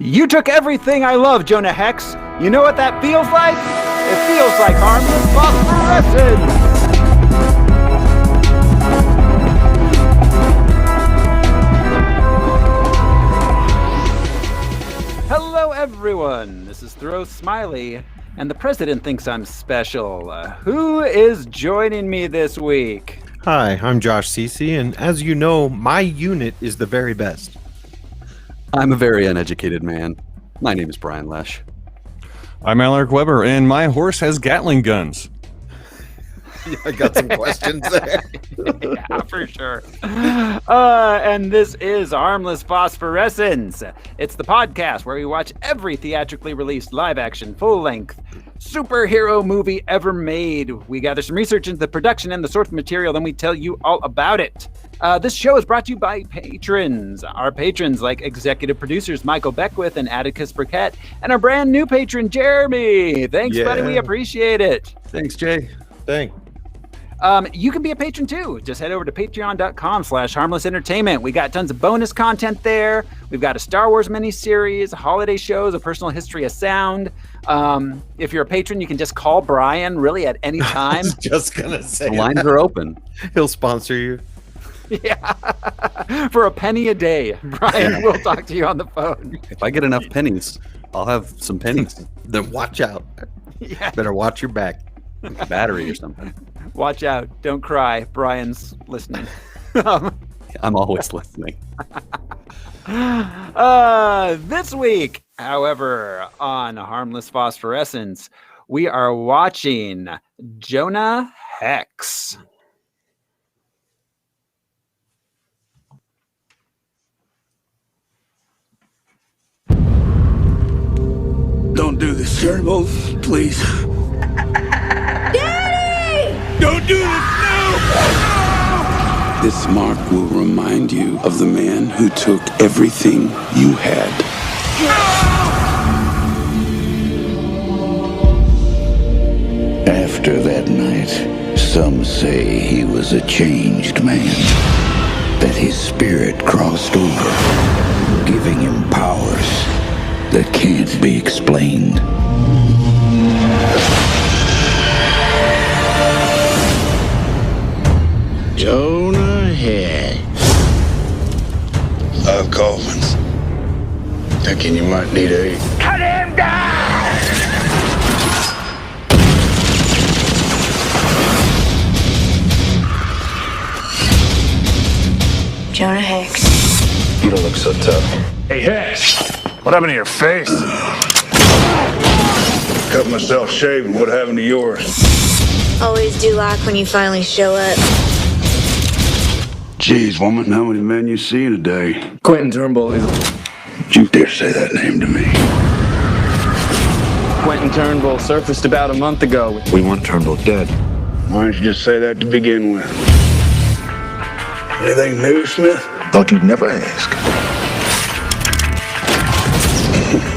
You took everything I love, Jonah Hex. You know what that feels like? It feels like harmless phosphorescence. Hello, everyone. This is Throw Smiley, and the president thinks I'm special. Who is joining me this week? Hi, I'm Josh Cece, and as you know, my unit is the very best. I'm a very uneducated man. My name is Brian Lesh. I'm Alaric Weber, and my horse has Gatling guns. I got some questions there. Yeah, for sure. And this is Harmless Phosphorescence. It's the podcast where we watch every theatrically released live-action, full-length superhero movie ever made. We gather some research into the production and the source material, then we tell you all about it. This show is brought to you by patrons. Our patrons, like executive producers Michael Beckwith and Atticus Burkett, and our brand new patron, Jeremy. Thanks, buddy. We appreciate it. Thanks, Jay. Thanks. You can be a patron too. Just head over to patreon.com/harmlessentertainment. We got tons of bonus content there. We've got a Star Wars miniseries, holiday shows, a personal history of sound. If you're a patron, you can just call Brian really at any time. I was just gonna say the lines are open. He'll sponsor you. Yeah. For a penny a day, Brian will talk to you on the phone. If I get enough pennies, I'll have some pennies. Then watch out. Yeah. Better watch your back. Battery or something. Watch out. Don't cry. Brian's listening. I'm always listening. This week, however, on Harmless Phosphorescence, we are watching Jonah Hex. Don't do this, Turnbull, please. Daddy! Don't do this, no! This mark will remind you of the man who took everything you had. After that night, some say he was a changed man. That his spirit crossed over, giving him powers that can't be explained. Jonah Hex. Coffins. Thinking you might need a... Cut him down! Jonah Hex. You don't look so tough. Hey, Hex! What happened to your face? Cut myself shaving. What happened to yours? Always do like when you finally show up. Jeez, woman, how many men you see in a day? Quentin Turnbull is... Don't you dare say that name to me. Quentin Turnbull surfaced about a month ago. We want Turnbull dead. Why don't you just say that to begin with? Anything new, Smith? Thought you'd never ask.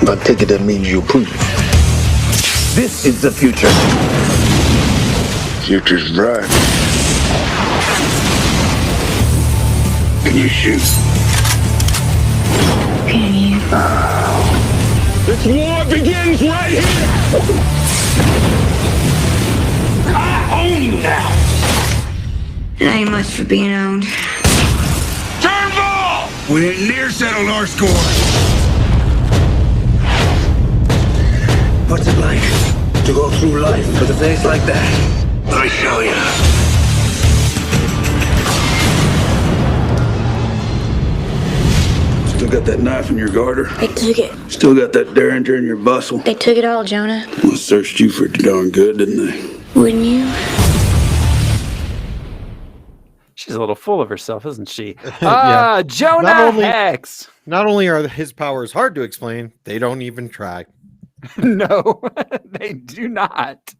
I take it that means you approve. This is the future. Future's bright. Can you shoot? Can you? This war begins right here! I own you now! It ain't much for being owned. Turnbull! We ain't near settled our score. What's it like to go through life with a face like that? Let me show you. Still got that knife in your garter? They took it. Still got that derringer in your bustle? They took it all, Jonah. Well, searched you for darn good, didn't they? Wouldn't you? She's a little full of herself, isn't she? Yeah. Jonah Hex. Not only are his powers hard to explain, they don't even try. No, they do not.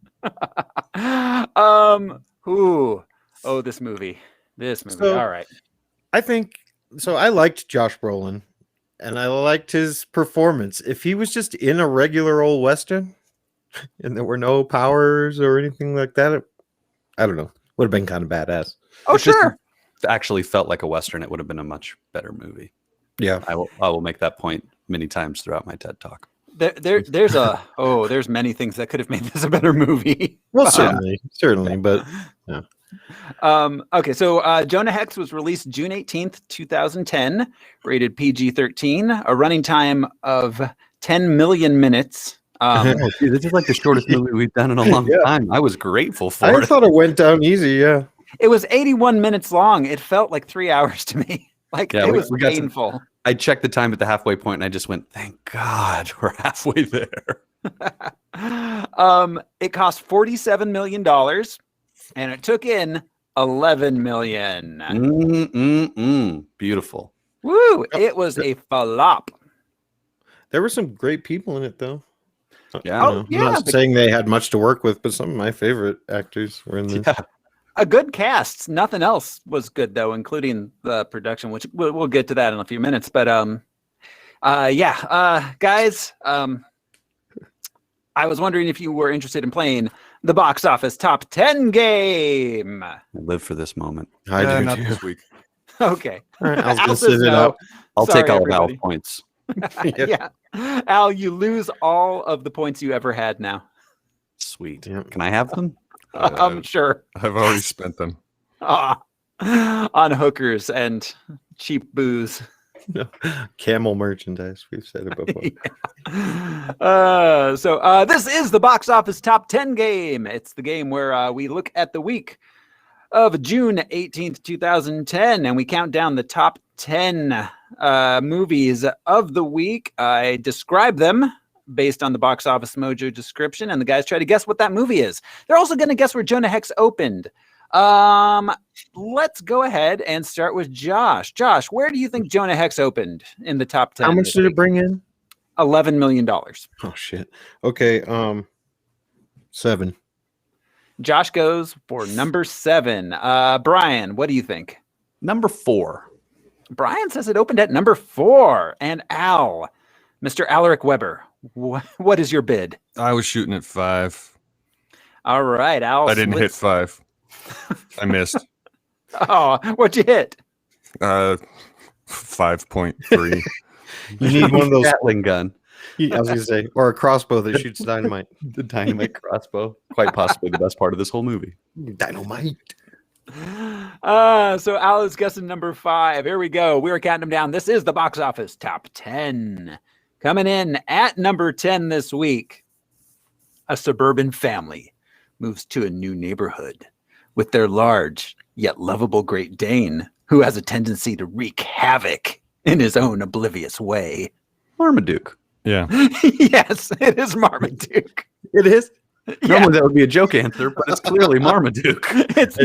This movie. So- All right. I think so. I liked Josh Brolin, and I liked his performance. If he was just in a regular old Western and there were no powers or anything like that, I don't know. Would have been kind of badass. Oh, It's just- sure. It actually felt like a Western. It would have been a much better movie. Yeah. I will make that point many times throughout my TED Talk. There's many things that could have made this a better movie. Well, certainly, but yeah. Okay, so Jonah Hex was released June 18th, 2010, rated PG-13, a running time of 10 million minutes. Dude, this is like the shortest movie we've done in a long time. I was grateful for it. I thought it went down easy, yeah. It was 81 minutes long. It felt like 3 hours to me. It was painful. I checked the time at the halfway point and I just went, thank God we're halfway there. It cost $47 million and it took in $11 million. Beautiful. Woo! It was a flop. There were some great people in it, though. Yeah. I'm not saying they had much to work with, but some of my favorite actors were in this. Yeah. A good cast. Nothing else was good, though, including the production, which we'll get to that in a few minutes. But guys, I was wondering if you were interested in playing the box office top 10 game. I live for this moment. I do not too. this week. Okay. All right, I'll Al just says sit it no. up. I'll Sorry, take all everybody. of Al's points. Yeah. Al, you lose all of the points you ever had now. Sweet. Yeah. Can I have them? I'm sure. I've already spent them. On hookers and cheap booze. No. Camel merchandise. We've said it before. So this is the box office top 10 game. It's the game where we look at the week of June 18th, 2010, and we count down the top 10 movies of the week. I describe them based on the Box Office Mojo description, and the guys try to guess what that movie is. They're also going to guess where Jonah Hex opened. Let's go ahead and start with Josh. Josh, where do you think Jonah Hex opened in the top 10? How much did it bring in? $11 million. Oh shit. Okay, 7. Josh goes for number 7. Brian, what do you think? Number 4. Brian says it opened at number 4. And Al, Mr. Alaric Weber, what is your bid? I was shooting at 5. All right, Al. I didn't hit 5. I missed. Oh, what'd you hit? 5.3. You need one of those. Gatling gun. I was gonna say, or a crossbow that shoots dynamite. The dynamite crossbow. Quite possibly the best part of this whole movie. Dynamite. So Al is guessing number 5. Here we go. We are counting them down. This is the box office top 10. Coming in at number 10 this week, a suburban family moves to a new neighborhood with their large yet lovable Great Dane, who has a tendency to wreak havoc in his own oblivious way. Marmaduke. Yeah. Yes, it is Marmaduke. It is. Normally that would be a joke answer, but it's clearly Marmaduke. It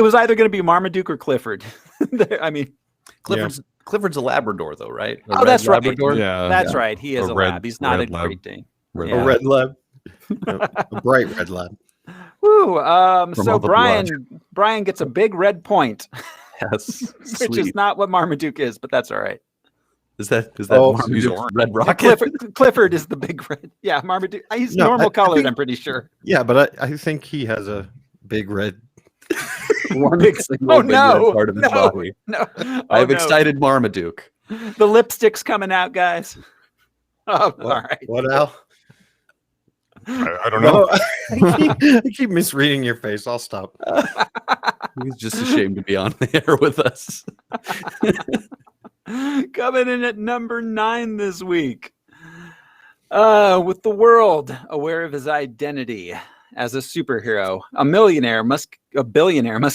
was either going to be Marmaduke or Clifford. I mean, Clifford's a Labrador, though, right? That's Labrador? right. Yeah. That's right. He is a red- lab. He's not a red lab. Great Dane. A red lab. A bright red lab. Woo. From So all the Brian gets a big red point, Yes. which is not what Marmaduke is, but that's all right. Is that Oh, Marmaduke Red Rocket? Clifford is the big red. Yeah, Marmaduke. He's normal colored, I'm pretty sure. Yeah, but I think he has a big red. One Big- single oh, big no, red part of his no. body. No. I have no. excited Marmaduke. The lipstick's coming out, guys. Oh, all right. What, Al? I don't know. I keep misreading your face. I'll stop. He's just ashamed to be on the air with us. Coming in at number 9 this week. With the world aware of his identity as a superhero, a billionaire must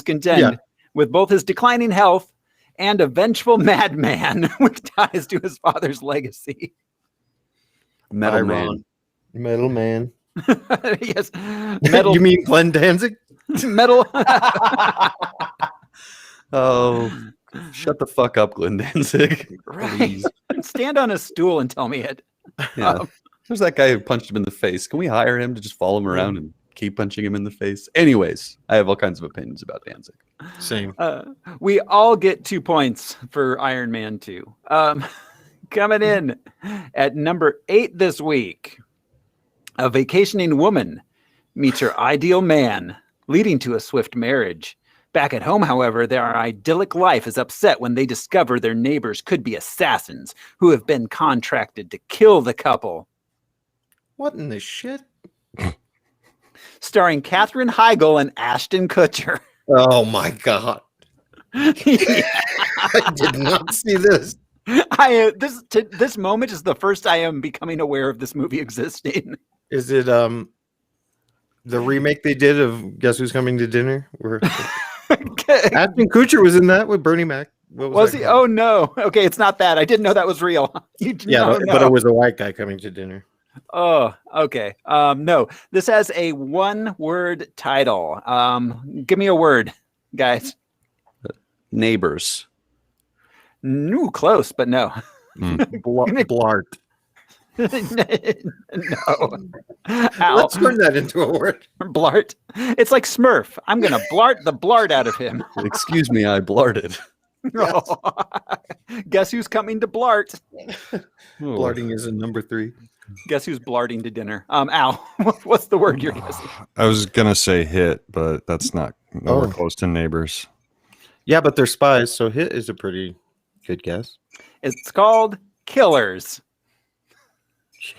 contend with both his declining health and a vengeful madman with ties to his father's legacy. Metal Iron. Metal Man. Yes. Metal. You mean Glenn Danzig? Metal. Oh, shut the fuck up, Glenn Danzig. Right. Stand on a stool and tell me it. Yeah. There's that guy who punched him in the face. Can we hire him to just follow him around and keep punching him in the face? Anyways, I have all kinds of opinions about Danzig. Same. We all get 2 points for Iron Man 2. Coming in at number 8 this week, a vacationing woman meets her ideal man, leading to a swift marriage. Back at home, however, their idyllic life is upset when they discover their neighbors could be assassins who have been contracted to kill the couple. What in the shit? Starring Katherine Heigl and Ashton Kutcher. Oh my god! I did not see this. This moment is the first I am becoming aware of this movie existing. Is it the remake they did of Guess Who's Coming to Dinner? Where Ashton Kutcher was in that with Bernie Mac. What Was that he? called? Oh no. Okay, it's not that. I didn't know that was real. But it was a white guy coming to dinner. Oh, okay. No, this has a one-word title. Give me a word, guys. Neighbors. No, close, but no. Blart. No. Ow. Let's turn that into a word. Blart. It's like Smurf. I'm gonna blart the blart out of him. Excuse me, I blarted. Guess who's coming to blart? Blarting is a number 3. Guess who's blarting to dinner? Al, what's the word you're guessing? I was gonna say hit, but that's not nowhere Oh. close to neighbors. Yeah, but they're spies, so hit is a pretty good guess. It's called Killers.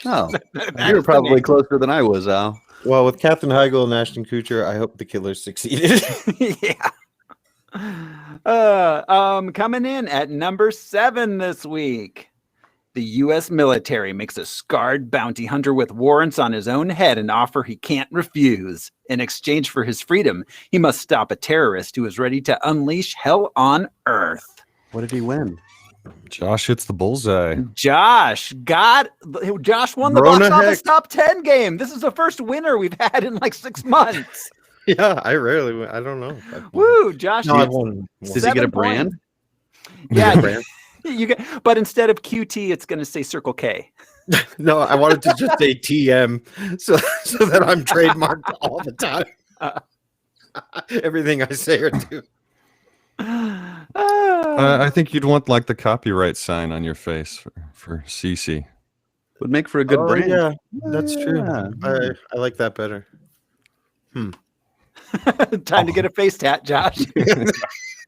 Oh, That's you were the probably name. closer than I was, Al. Well, with Katherine Heigl and Ashton Kutcher, I hope the killers succeeded. Yeah. Coming in at number 7 this week. The U.S. military makes a scarred bounty hunter with warrants on his own head an offer he can't refuse. In exchange for his freedom, he must stop a terrorist who is ready to unleash hell on Earth. What did he win? Josh hits the bullseye. Josh won the Rona box office Heck. top 10 game. This is the first winner we've had in like 6 months. Yeah, I rarely win. I don't know. Woo, Josh. No, I gets won. Does he get a 7 brand? points. Yeah, Brand? you get, but instead of QT, it's going to say Circle K. No, I wanted to just say TM so that I'm trademarked all the time. Everything I say or do. I think you'd want like the copyright sign on your face for CC. Would make for a good brand. Yeah, that's true. Yeah. I like that better. Time to get a face tat, Josh.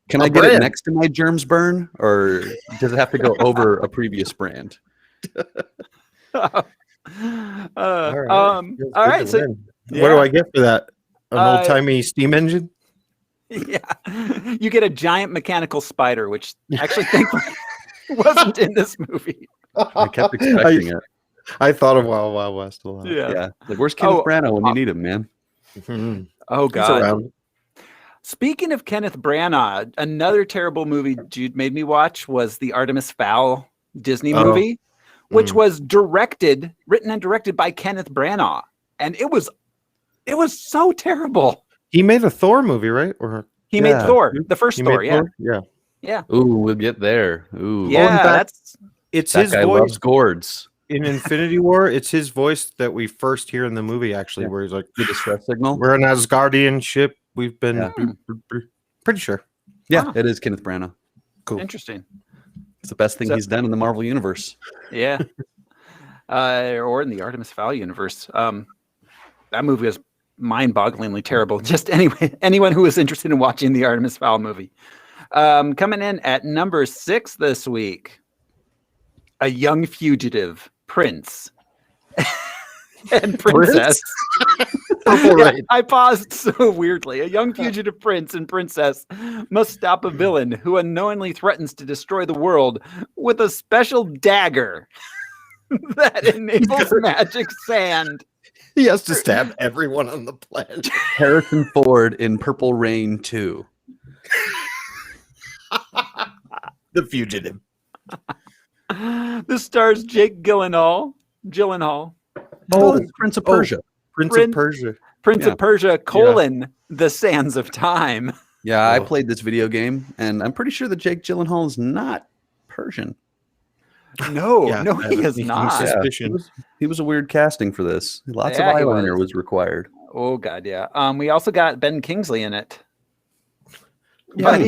Can I get it next to my germs burn, or does it have to go over a previous brand? All All Feels right. good to So, win. What do I get for that? An old timey steam engine? yeah, you get a giant mechanical spider, which actually thankfully wasn't in this movie. I kept expecting it. I thought of Wild Wild West a lot. Yeah. Like, where's Kenneth Branagh when you need him, man? Mhm. Oh He's God. around. Speaking of Kenneth Branagh, another terrible movie Jude made me watch was the Artemis Fowl Disney Oh. movie, which Mm. was written and directed by Kenneth Branagh, and it was so terrible. He made a Thor movie, right? Or He made Yeah. Thor, the first he Thor, made yeah, Thor? Yeah. yeah, Ooh, we'll get there. Ooh. yeah. in fact, That's It's That his guy voice loves gourds. in Infinity War. It's his voice that we first hear in the movie, actually, Yeah. where he's like, The distress signal. "We're an Asgardian ship. We've been Yeah. pretty sure." Yeah, Wow. it is Kenneth Branagh. Cool. interesting. It's the best thing So- he's done in the Marvel universe. Yeah, or in the Artemis Fowl universe. That movie was mind-bogglingly terrible. Just anyone who is interested in watching the Artemis Fowl movie. Coming in at number 6 this week, A Young Fugitive, Prince, and Princess. Purple Yeah, Rain. I paused so weirdly. A young fugitive prince and princess must stop a villain who unknowingly threatens to destroy the world with a special dagger that enables magic sand. He has to stab everyone on the planet. Harrison Ford in Purple Rain 2. The Fugitive. This stars Jake Gyllenhaal, Oh, it's Prince of Persia. Prince Prin- of Persia. Prince Yeah. of Persia, the Sands of Time. Yeah, I Oh. played this video game, and I'm pretty sure that Jake Gyllenhaal is not Persian. No, Yeah, no, I he have a is sneaking not. suspicion. He was a weird casting for this. Lots Yeah, of he eyeliner was. was required. Oh God, yeah. We also got Ben Kingsley in it. Yeah, But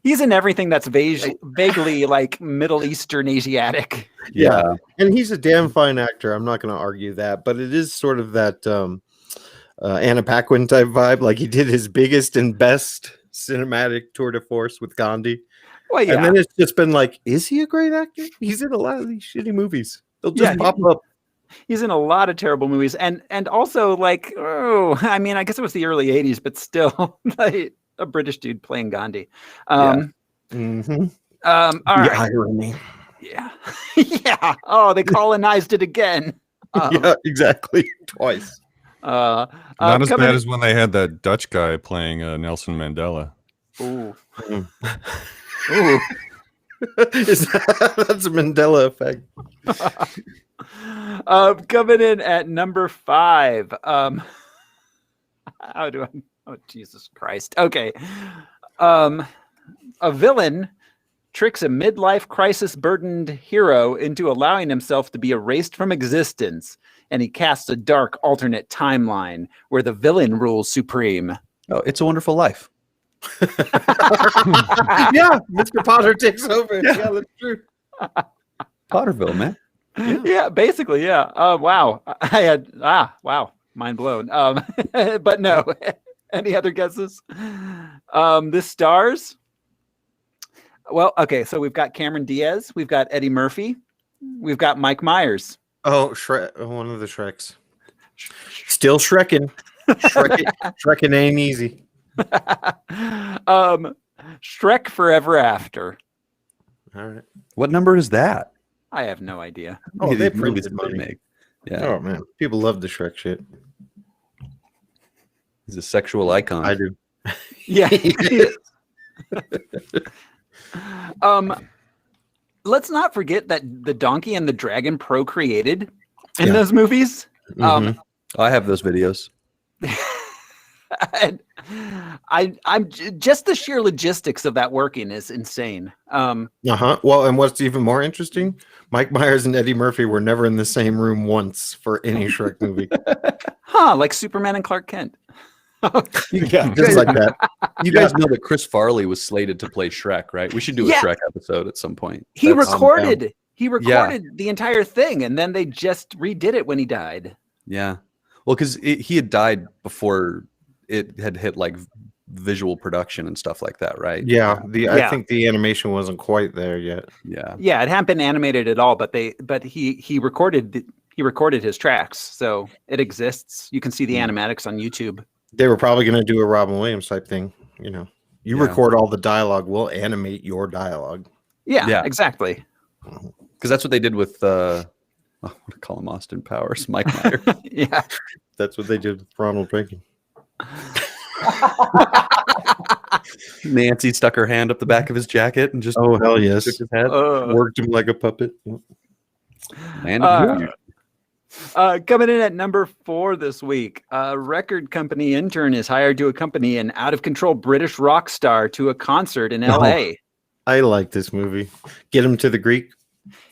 he's in everything that's vaguely like Middle Eastern Asiatic. Yeah. And he's a damn fine actor. I'm not going to argue that, but it is sort of that Anna Paquin type vibe. Like he did his biggest and best cinematic tour de force with Gandhi. Well, yeah. And then it's just been like, is he a great actor? He's in a lot of these shitty movies. They'll just pop up. He's in a lot of terrible movies, and also like, I mean, I guess it was the early '80s, but still, like a British dude playing Gandhi. All right. Irony. Yeah, yeah. Oh, they colonized it again. Yeah, exactly. Twice. Not as bad as when they had that Dutch guy playing Nelson Mandela. Ooh. Ooh. That's a Mandela effect. Coming in at number 5. How do I? Oh, Jesus Christ. Okay. A villain tricks a midlife crisis burdened hero into allowing himself to be erased from existence, and he casts a dark alternate timeline where the villain rules supreme. Oh, It's a Wonderful Life. Yeah, Mr. Potter takes over. Yeah, that's true. Potterville, man. Yeah, basically, yeah. Wow. Wow. Mind blown. But no. Any other guesses? The stars? Well, okay, so we've got Cameron Diaz, we've got Eddie Murphy, we've got Mike Myers. Oh, Shrek, one of the Shreks. Still Shrekin. Shrekin ain't easy. Shrek Forever After. All right. What number is that? I have no idea. Oh, they These movies printed money. make. Yeah. Oh man, people love the Shrek shit. He's a sexual icon. I do. Yeah. Let's not forget that the donkey and the dragon procreated in those movies. I have those videos. And I'm just the sheer logistics of that working is insane. Well, and what's even more interesting, Mike Myers and Eddie Murphy were never in the same room once for any Shrek movie. Like Superman and Clark Kent. Yeah, just like that. You guys know that Chris Farley was slated to play Shrek, right? We should do a Shrek episode at some point. He recorded the entire thing, and then they just redid it when he died. Yeah. Well, because he had died before it had hit like visual production and stuff like that, right? Yeah. I think the animation wasn't quite there yet. Yeah. Yeah, it hadn't been animated at all, but he recorded his tracks, so it exists. You can see the animatics on YouTube. They were probably going to do a Robin Williams type thing. You know, you record all the dialogue, we'll animate your dialogue. Yeah. Exactly. Because that's what they did with I want to call him Austin Powers, Mike Myers. Yeah, that's what they did with Ronald Reagan. Nancy stuck her hand up the back of his jacket and just hell yes, shook his head. Worked him like a puppet. Coming in at number 4 this week, a record company intern is hired to accompany an out-of-control British rock star to a concert in L.A. I like this movie. Get him to the Greek.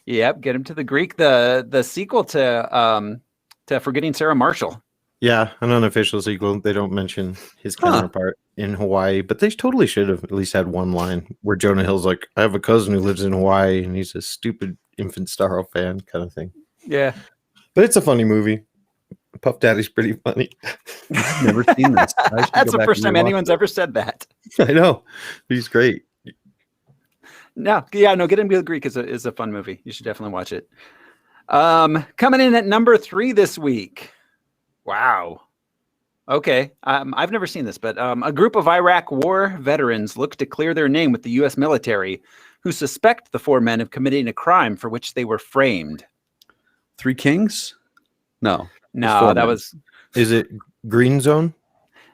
Yep, Get him to the Greek. The sequel to Forgetting Sarah Marshall. Yeah, an unofficial sequel. They don't mention his counterpart in Hawaii, but they totally should have at least had one line where Jonah Hill's like, "I have a cousin who lives in Hawaii, and he's a stupid Infant Starro fan," kind of thing. Yeah. But it's a funny movie. Puff Daddy's pretty funny. I've never seen this. That's the first time anyone's ever said that. I know. He's great. Get him to the Greek is a fun movie. You should definitely watch it. Coming in at number 3 this week. Wow. Okay. I've never seen this, but a group of Iraq war veterans look to clear their name with the U.S. military, who suspect the 4 men of committing a crime for which they were framed. 3 Kings? No, that was. Is it Green Zone?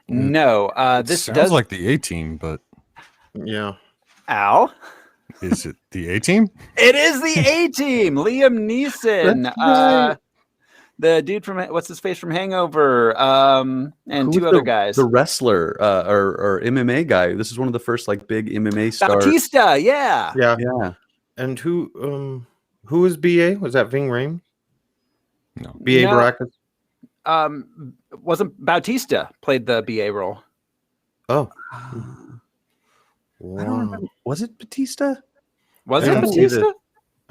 No, this sounds does like the A-Team, but yeah. Al, is it the A-Team? It is the A-Team. Liam Neeson, the dude from what's his face from Hangover, and Who's 2 other guys. The wrestler or MMA guy. This is one of the first like big MMA stars. Bautista, yeah. And who was BA? Was that Ving Rhames? No. BA Baracus? Wasn't Bautista played the BA role? Oh. I don't remember. Was it Batista? Was it Bautista?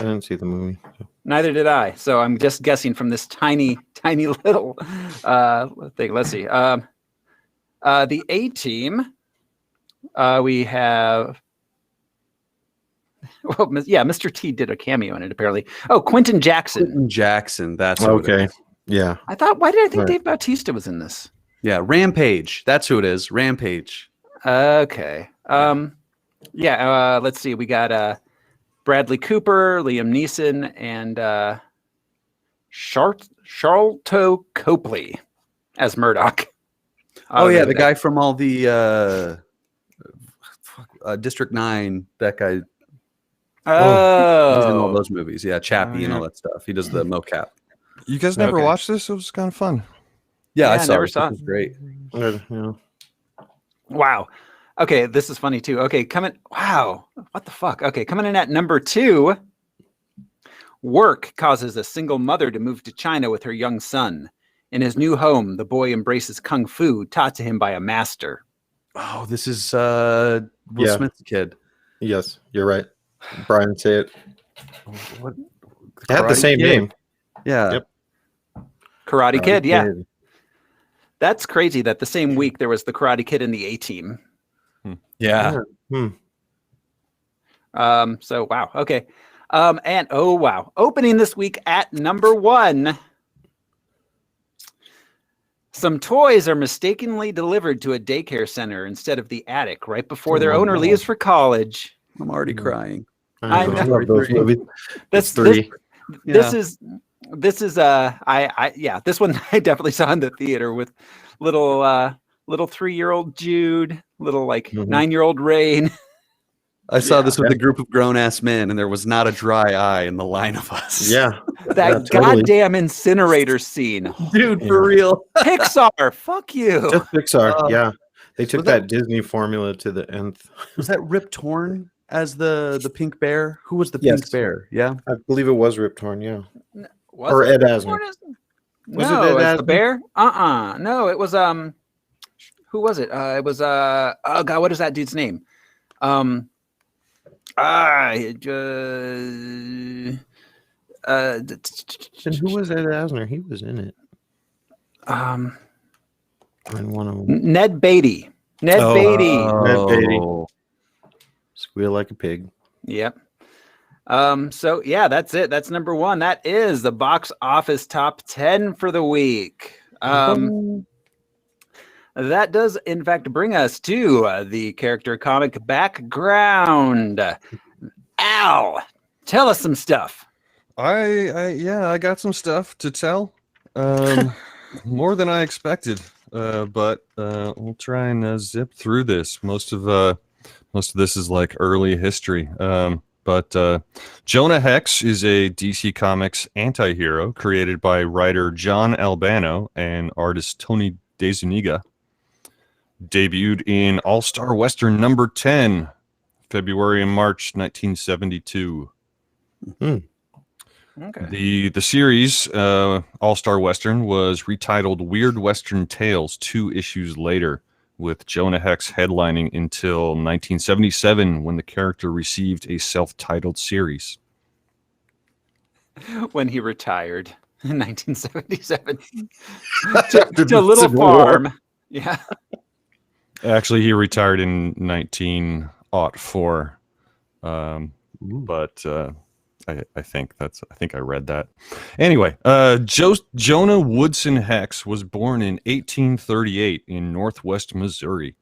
I didn't see the movie. Neither did I. So I'm just guessing from this tiny little thing. Let's see. The A Team. We have. Well, yeah, Mr. T did a cameo in it apparently. Oh, Quentin Jackson. Quentin Jackson. That's Okay. Yeah. I thought. Why did I think Right. Dave Bautista was in this? Yeah, Rampage. That's who it is. Rampage. Okay. Let's see. We got Bradley Cooper, Liam Neeson, and Charlton Copley as Murdoch. Oh yeah, the guy from all the District 9. That guy. He's in all Oh, those movies. Yeah, Chappie and all that stuff. He does the mocap. You guys never Okay. watched this? It was kind of fun. Yeah, I Yeah, saw never it. saw This it. was great. Yeah. wow. Okay, this is funny too. Okay, wow. What the fuck? Okay, coming in at number 2. Work causes a single mother to move to China with her young son. In his new home, the boy embraces kung fu taught to him by a master. Oh, this is Will Yeah. Smith's kid. Yes, you're right. Brian, say it. What? They had the Karate same Kid? name. Yeah. Yep. Karate Kid, yeah. Kid. That's crazy that the same week there was the Karate Kid and the A Team. Yeah. Hmm. So wow. Okay. And oh wow. Opening this week at number 1. Some toys are mistakenly delivered to a daycare center instead of the attic right before their Oh, owner no. leaves for college. I'm already crying. I love know. those movies. This Three. this is this one I definitely saw in the theater with little 3-year-old Jude, little like Mhm. 9-year-old Rain. I saw this with Yeah. a group of grown-ass men, and there was not a dry eye in the line of us. Yeah. That Yeah, totally. goddamn incinerator scene. Dude, for real. Pixar, fuck you. Just Pixar. Yeah. They took was that that- Disney formula to the nth. Was that Rip Torn as the pink bear? Who was the Yes. pink bear? Yeah. I believe it was Rip Torn, yeah. Was Or it? Ed Asner. Was Was no, it Ed as the Asner? bear? No, it was who was it? It was oh god, what is that dude's name? And who was Ed Asner? He was in it. In one of them. Ned Beatty. Ned Oh. Beatty. Ned Beatty. Squeal like a pig. Yep. So yeah, that's it. That's number 1. That is the box office top 10 for the week. That does in fact bring us to the character comic background. Al, tell us some stuff. I got some stuff to tell. More than I expected. But we'll try and zip through this. Most of this is like early history. But Jonah Hex is a DC Comics anti-hero created by writer John Albano and artist Tony DeZuniga. Debuted in All-Star Western number 10, February and March 1972. Okay. The series All-Star Western was retitled Weird Western Tales 2 issues later, with Jonah Hex headlining until 1977 when the character received a self-titled series. When he retired in 1977 After to a the little Civil War. farm. Yeah. Actually, he retired in 1904, but I think I read that. Anyway, Jonah Woodson Hex was born in 1838 in Northwest Missouri.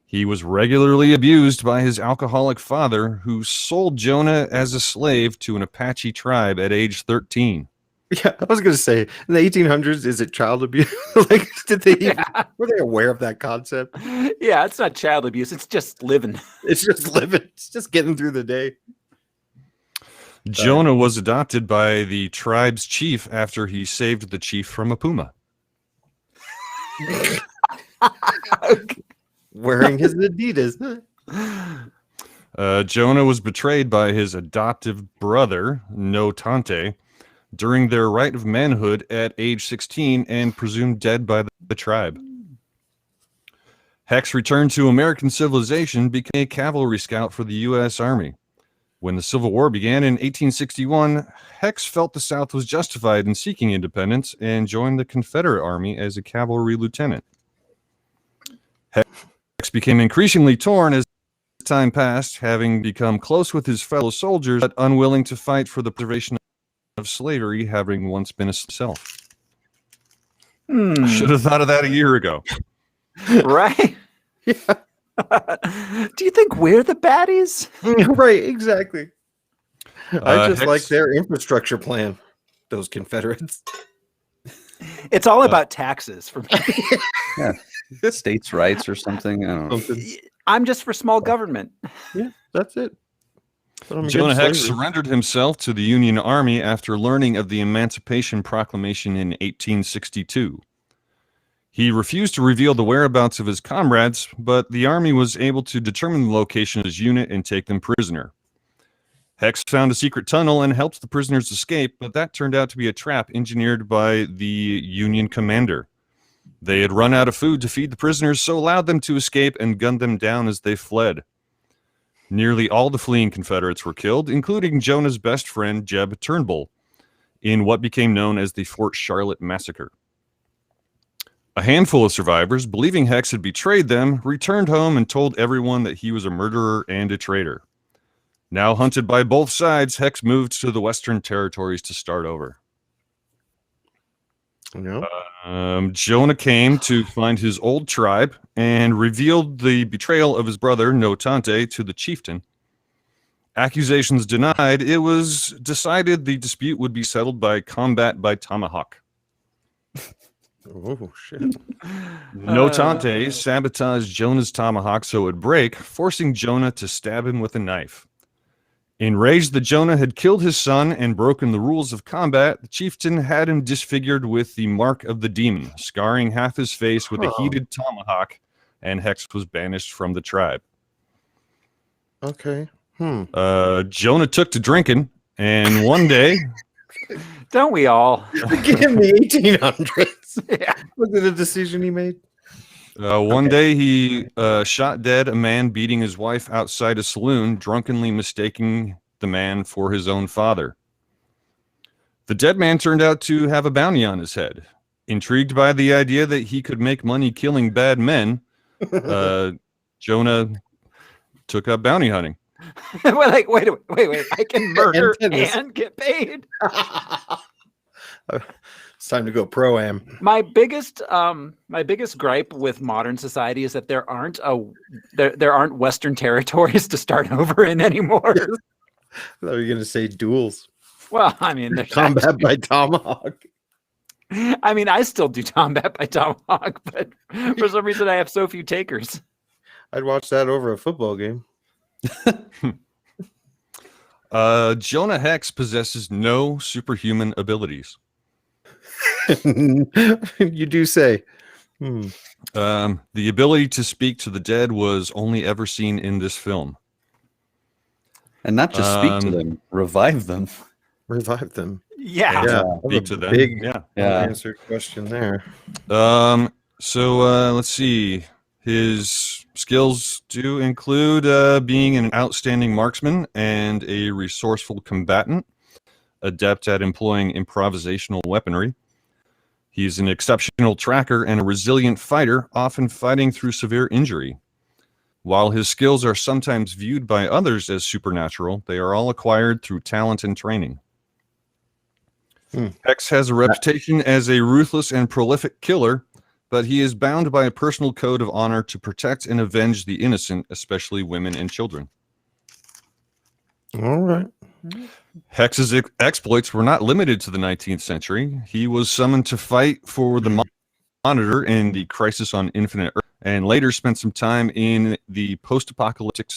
He was regularly abused by his alcoholic father, who sold Jonah as a slave to an Apache tribe at age 13. Yeah, I was going to say, in the 1800s, is it child abuse? Like, did they even, were they aware of that concept? Yeah, it's not child abuse. It's just living. It's just living. It's just getting through the day. Jonah was adopted by the tribe's chief after he saved the chief from a puma. Wearing his Adidas. Jonah was betrayed by his adoptive brother, No Tante, during their rite of manhood at age 16 and presumed dead by the tribe. Hex returned to American civilization, became a cavalry scout for the U.S. Army. When the Civil War began in 1861, Hex felt the South was justified in seeking independence and joined the Confederate Army as a cavalry lieutenant. Hex became increasingly torn as time passed, having become close with his fellow soldiers, but unwilling to fight for the preservation of slavery, having once been a self. Should have thought of that a year ago. Right? Yeah. Do you think we're the baddies? Right, exactly. I just Hex- like their infrastructure plan, those Confederates. It's all about taxes for me. Yeah, states' rights or something. I don't know. Something. I'm just for small government. Yeah, that's it. But I'm Jonah against Hex slavery. surrendered himself to the Union Army after learning of the Emancipation Proclamation in 1862. He refused to reveal the whereabouts of his comrades, but the Army was able to determine the location of his unit and take them prisoner. Hex found a secret tunnel and helped the prisoners escape, but that turned out to be a trap engineered by the Union commander. They had run out of food to feed the prisoners, so allowed them to escape and gunned them down as they fled. Nearly all the fleeing Confederates were killed, including Jonah's best friend, Jeb Turnbull, in what became known as the Fort Charlotte Massacre. A handful of survivors, believing Hex had betrayed them, returned home and told everyone that he was a murderer and a traitor. Now hunted by both sides, Hex moved to the Western Territories to start over. No. Jonah came to find his old tribe and revealed the betrayal of his brother, Notante, to the chieftain. Accusations denied, it was decided the dispute would be settled by combat by tomahawk. Oh, shit. Notante sabotaged Jonah's tomahawk so it would break, forcing Jonah to stab him with a knife. Enraged that Jonah had killed his son and broken the rules of combat, the chieftain had him disfigured with the mark of the demon, scarring half his face with a heated tomahawk, and Hex was banished from the tribe. Okay. Jonah took to drinking, and one day... Don't we all? Give me 1800s. Yeah. Was it a decision he made? One day he shot dead a man beating his wife outside a saloon, drunkenly mistaking the man for his own father. The dead man turned out to have a bounty on his head. Intrigued by the idea that he could make money killing bad men, Jonah took up bounty hunting. We're like, wait, I can murder tennis. and get paid. It's time to go pro-am. My biggest gripe with modern society is that there aren't Western territories to start over in anymore. I thought you were going to say duels. Well, I mean, there's Combat by tomahawk. I mean, I still do combat by tomahawk, but for some reason I have so few takers. I'd watch that over a football game. Jonah Hex possesses no superhuman abilities. You do say. The ability to speak to the dead was only ever seen in this film. And not just speak to them, revive them. Revive them. Yeah. Yeah. Speak to them. Big Yeah. unanswered question there. So let's see. His skills do include being an outstanding marksman and a resourceful combatant, adept at employing improvisational weaponry. He's an exceptional tracker and a resilient fighter, often fighting through severe injury. While his skills are sometimes viewed by others as supernatural, they are all acquired through talent and training. Hex has a reputation as a ruthless and prolific killer, but he is bound by a personal code of honor to protect and avenge the innocent, especially women and children. All right. Hex's exploits were not limited to the 19th century. He was summoned to fight for the Monitor in the Crisis on Infinite Earth, and later spent some time in the post-apocalyptic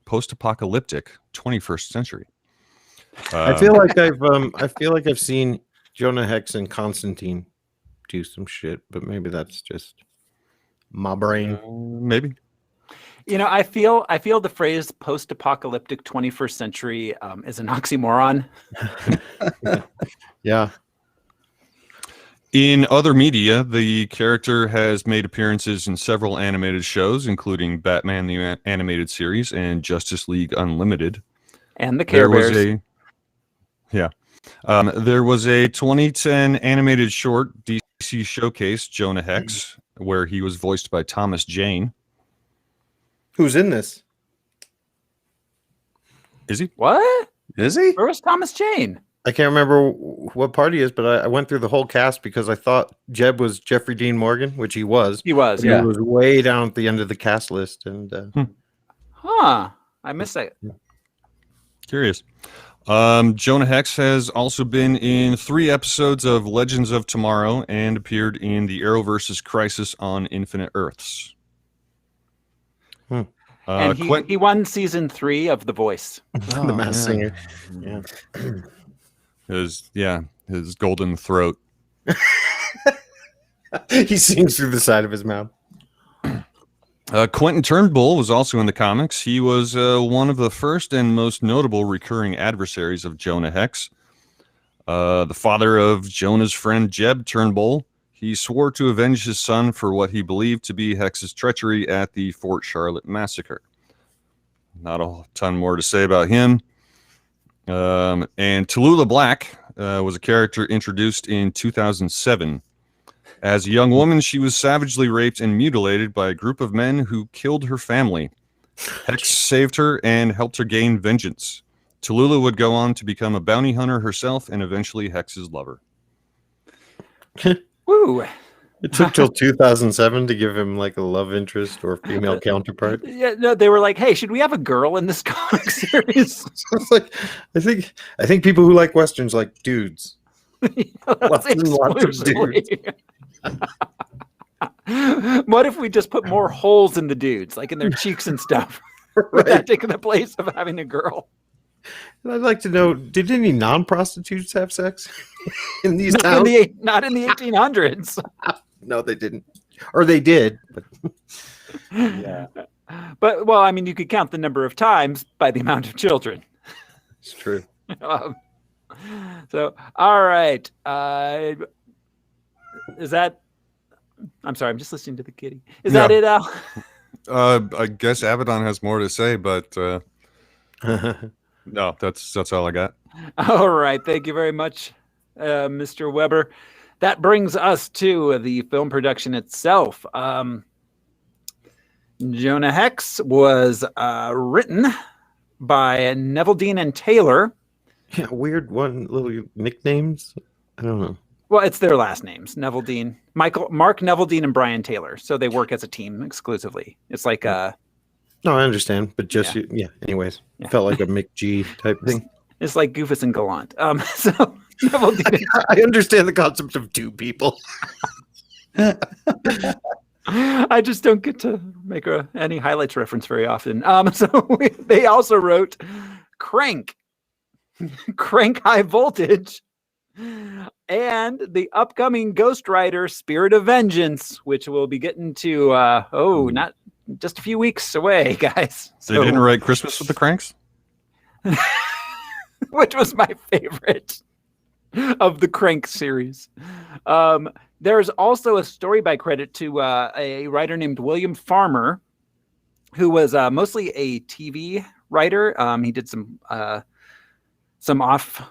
21st century. I feel like I've seen Jonah Hex and Constantine do some shit, but maybe that's just my brain. Maybe. You know, I feel the phrase post-apocalyptic 21st century is an oxymoron. Yeah. In other media, the character has made appearances in several animated shows, including Batman the Animated Series and Justice League Unlimited. And the Care Bears. There was a 2010 animated short DC showcase, Jonah Hex, where he was voiced by Thomas Jane. Who's in this? Is he? What? Is he? Where was Thomas Jane? I can't remember what part he is, but I went through the whole cast because I thought Jeb was Jeffrey Dean Morgan, which he was. He was, But yeah. He was way down at the end of the cast list. And Huh. I missed that. Curious. Jonah Hex has also been in 3 episodes of Legends of Tomorrow and appeared in the Arrowverse's Crisis on Infinite Earths. And he won season 3 of The Voice. the Masked Singer. Yeah. His golden throat. He sings through the side of his mouth. Quentin Turnbull was also in the comics. He was one of the first and most notable recurring adversaries of Jonah Hex. The father of Jonah's friend Jeb Turnbull, he swore to avenge his son for what he believed to be Hex's treachery at the Fort Charlotte Massacre. Not a ton more to say about him. And Tallulah Black was a character introduced in 2007. As a young woman, she was savagely raped and mutilated by a group of men who killed her family. Hex saved her and helped her gain vengeance. Tallulah would go on to become a bounty hunter herself and eventually Hex's lover. Woo. It took till 2007 to give him like a love interest or female counterpart. Yeah, no, they were like, "Hey, should we have a girl in this comic series?" It's like, I think people who like westerns like dudes. Lots and lots of dudes. What if we just put more holes in the dudes, like in their cheeks and stuff? Would that taking the place of having a girl? And I'd like to know, did any non-prostitutes have sex in these towns? Not in the 1800s. No, they didn't. Or they did. But yeah. But, well, I mean, you could count the number of times by the amount of children. It's true. So, all right. Is that... I'm sorry, I'm just listening to the kitty. Is that it, Al? I guess Abaddon has more to say, but no, that's all I got. All right. Thank you very much, Mr. Weber. That brings us to the film production itself. Jonah Hex was written by Neville Dean and Taylor. Yeah, weird little nicknames. I don't know. Well, it's their last names, Neville Dean, Mark Neville Dean, and Brian Taylor. So they work as a team exclusively. It's like No, I understand, but just anyways, felt like a Mick G type thing. It's like Goofus and Gallant. So Neville Dean. I understand the concept of 2 people. I just don't get to make any highlights reference very often. They also wrote Crank High Voltage, and the upcoming Ghost Rider Spirit of Vengeance, which we'll be getting to, not just a few weeks away, guys. They didn't write Christmas with the Cranks? Which was my favorite of the Crank series. There's also a story by credit to a writer named William Farmer, who was mostly a TV writer. He did some off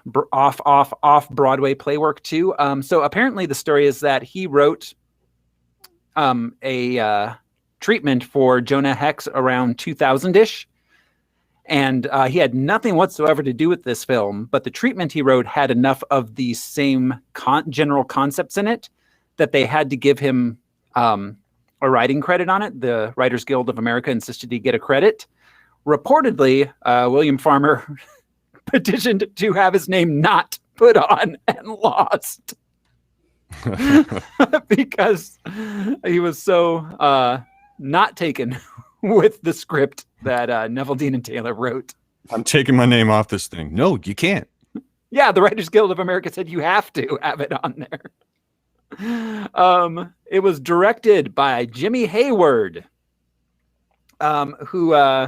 Broadway play work too. So apparently the story is that he wrote a treatment for Jonah Hex around 2000-ish. And he had nothing whatsoever to do with this film, but the treatment he wrote had enough of the same general concepts in it that they had to give him a writing credit on it. The Writers Guild of America insisted he get a credit. Reportedly, William Farmer petitioned to have his name not put on and lost because he was so not taken with the script that Neville Dean and Taylor wrote. I'm taking my name off this thing. No, you can't. Yeah, the Writers Guild of America said you have to have it on there. It was directed by Jimmy Hayward, who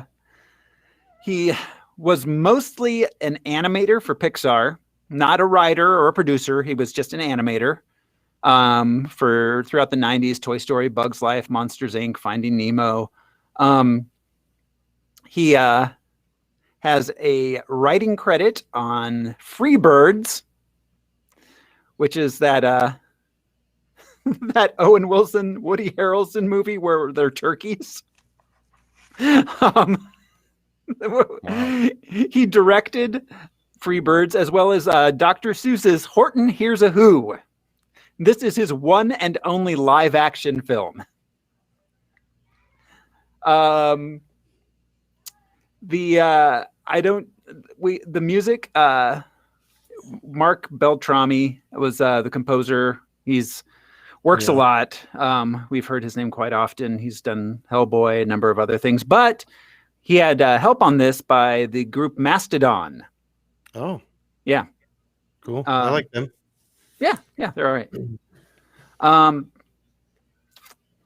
he was mostly an animator for Pixar, not a writer or a producer. He was just an animator for throughout the 90s, Toy Story, Bugs Life, Monsters, Inc., Finding Nemo. He has a writing credit on Freebirds, which is that that Owen Wilson, Woody Harrelson movie where they're turkeys. He directed Freebirds as well as Dr. Seuss's Horton Hears a Who. This is his one and only live action film. The music, Mark Beltrami was the composer. He's works a lot. We've heard his name quite often. He's done Hellboy, a number of other things, but he had help on this by the group Mastodon. Oh, yeah, cool. I like them. Yeah, they're all right.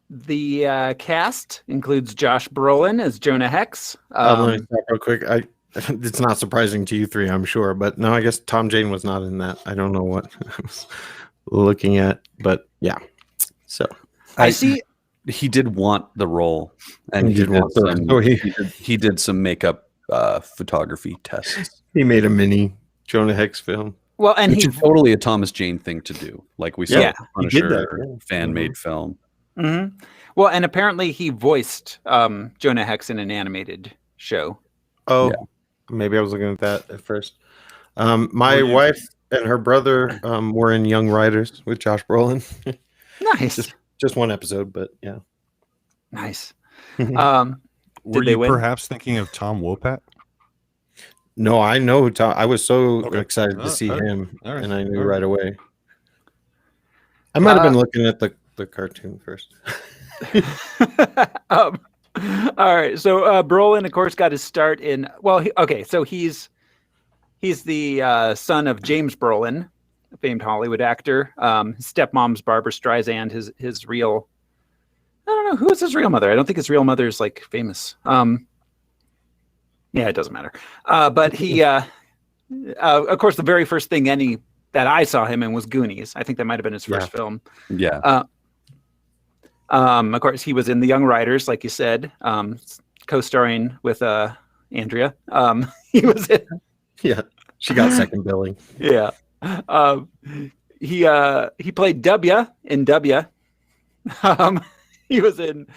The cast includes Josh Brolin as Jonah Hex. Let me stop real quick. It's not surprising to you three, I'm sure, but no, I guess Tom Jane was not in that. I don't know what I was looking at, but yeah. So I see. He did want the role, and he did some makeup photography tests. He made a mini Jonah Hex film. Well, and which is totally a Thomas Jane thing to do, like we saw in Punisher fan-made film. Mm-hmm. Well, and apparently he voiced Jonah Hex in an animated show. Oh, yeah. Maybe I was looking at that at first. My wife and her brother were in Young Riders with Josh Brolin. Nice. Just one episode, but yeah. Nice. Were you perhaps thinking of Tom Wopat? No, I know Tom. I was so excited to see him, and I knew right away. I might have been looking at the cartoon first. All right. So Brolin, of course, got his start in. Well, so he's the son of James Brolin, a famed Hollywood actor. His stepmom's Barbara Streisand. His real, I don't know, who is his real mother. I don't think his real mother is like famous. Yeah, it doesn't matter. But he, of course, the very first thing that I saw him in was Goonies. I think that might have been his first film. Yeah. Of course, he was in The Young Riders, like you said, co-starring with Andrea. He was in. Yeah, she got second billing. Yeah. He played W in W. He was in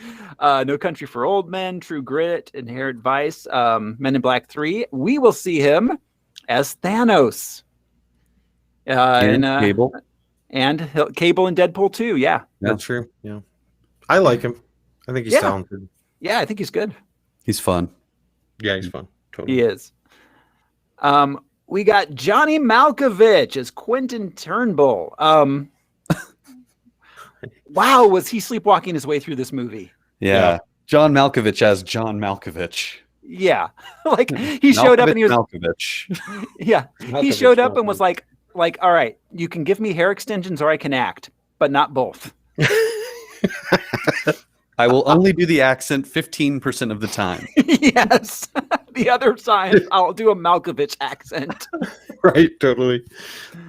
No Country for Old Men, True Grit, Inherent Vice, Men in Black 3. We will see him as Thanos. And Cable. And Cable in Deadpool 2, yeah. That's true, yeah. I like him. I think he's talented. Yeah, I think he's good. He's fun. Yeah, he's fun. Totally. He is. We got Johnny Malkovich as Quentin Turnbull. Wow, was he sleepwalking his way through this movie? Yeah. John Malkovich as John Malkovich. Yeah. Like he showed up and he was Malkovich. Yeah. He showed up and was like, all right, you can give me hair extensions or I can act, but not both. I will only do the accent 15% of the time. Yes. The other time, I'll do a Malkovich accent. Right, totally.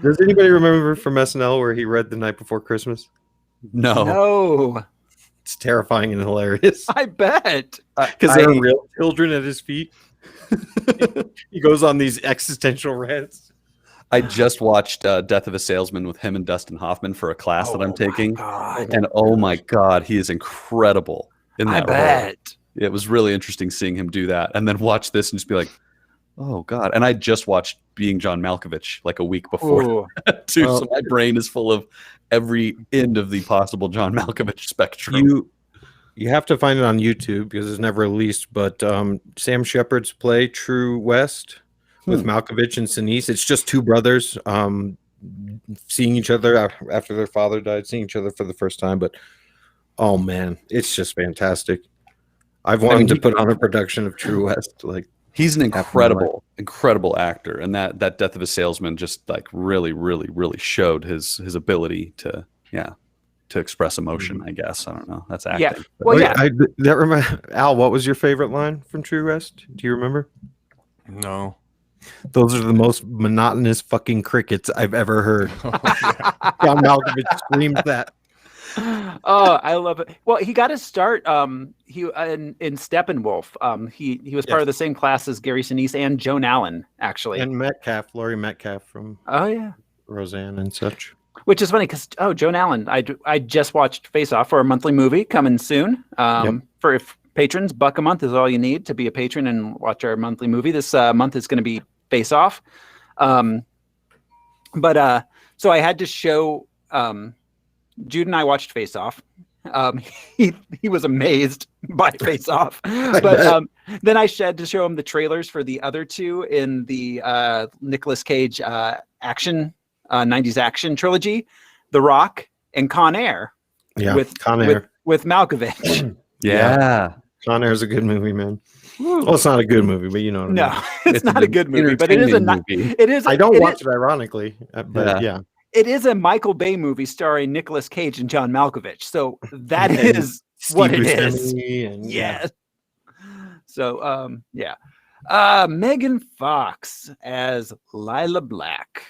Does anybody remember from SNL where he read The Night Before Christmas? No. It's terrifying and hilarious. I bet. Because there are real children at his feet. He goes on these existential rants. I just watched Death of a Salesman with him and Dustin Hoffman for a class that I'm taking. And oh my God, he is incredible in that role. I bet. It was really interesting seeing him do that and then watch this and just be like, oh God. And I just watched Being John Malkovich like a week before too. So my brain is full of every end of the possible John Malkovich spectrum. You have to find it on YouTube because it's never released, but Sam Shepard's play True West with Malkovich and Sinise. It's just two brothers seeing each other after their father died, seeing each other for the first time. But oh man, it's just fantastic. I've wanted to put on a production of True West. Like he's an incredible actor, and that Death of a Salesman just like really showed his ability to express emotion. I guess I don't know. That's acting. Yeah. Well, Al, what was your favorite line from True West? Do you remember? No. Those are the most monotonous fucking crickets I've ever heard. John Malkovich screams that. Oh, I love it. Well, he got his start he in Steppenwolf. He was part of the same class as Gary Sinise and Joan Allen, actually. And Laurie Metcalf from Roseanne and such. Which is funny because Joan Allen, I just watched Face Off for a monthly movie coming soon. For if patrons, $1 a month is all you need to be a patron and watch our monthly movie. This month is going to be Face Off. So I had to show Jude and I watched Face Off. He was amazed by Face Off, but then I had to show him the trailers for the other two in the Nicolas Cage action 90s action trilogy, The Rock and Con Air. Yeah, with Con Air with Malkovich. Yeah. Con Air is a good movie, man. Well, it's not a good movie, but you know what I mean. It's not a good movie, but it is a movie. It is. I don't watch it ironically, but yeah. It is a Michael Bay movie starring Nicolas Cage and John Malkovich. So that is what it is. Yes. So Megan Fox as Lila Black.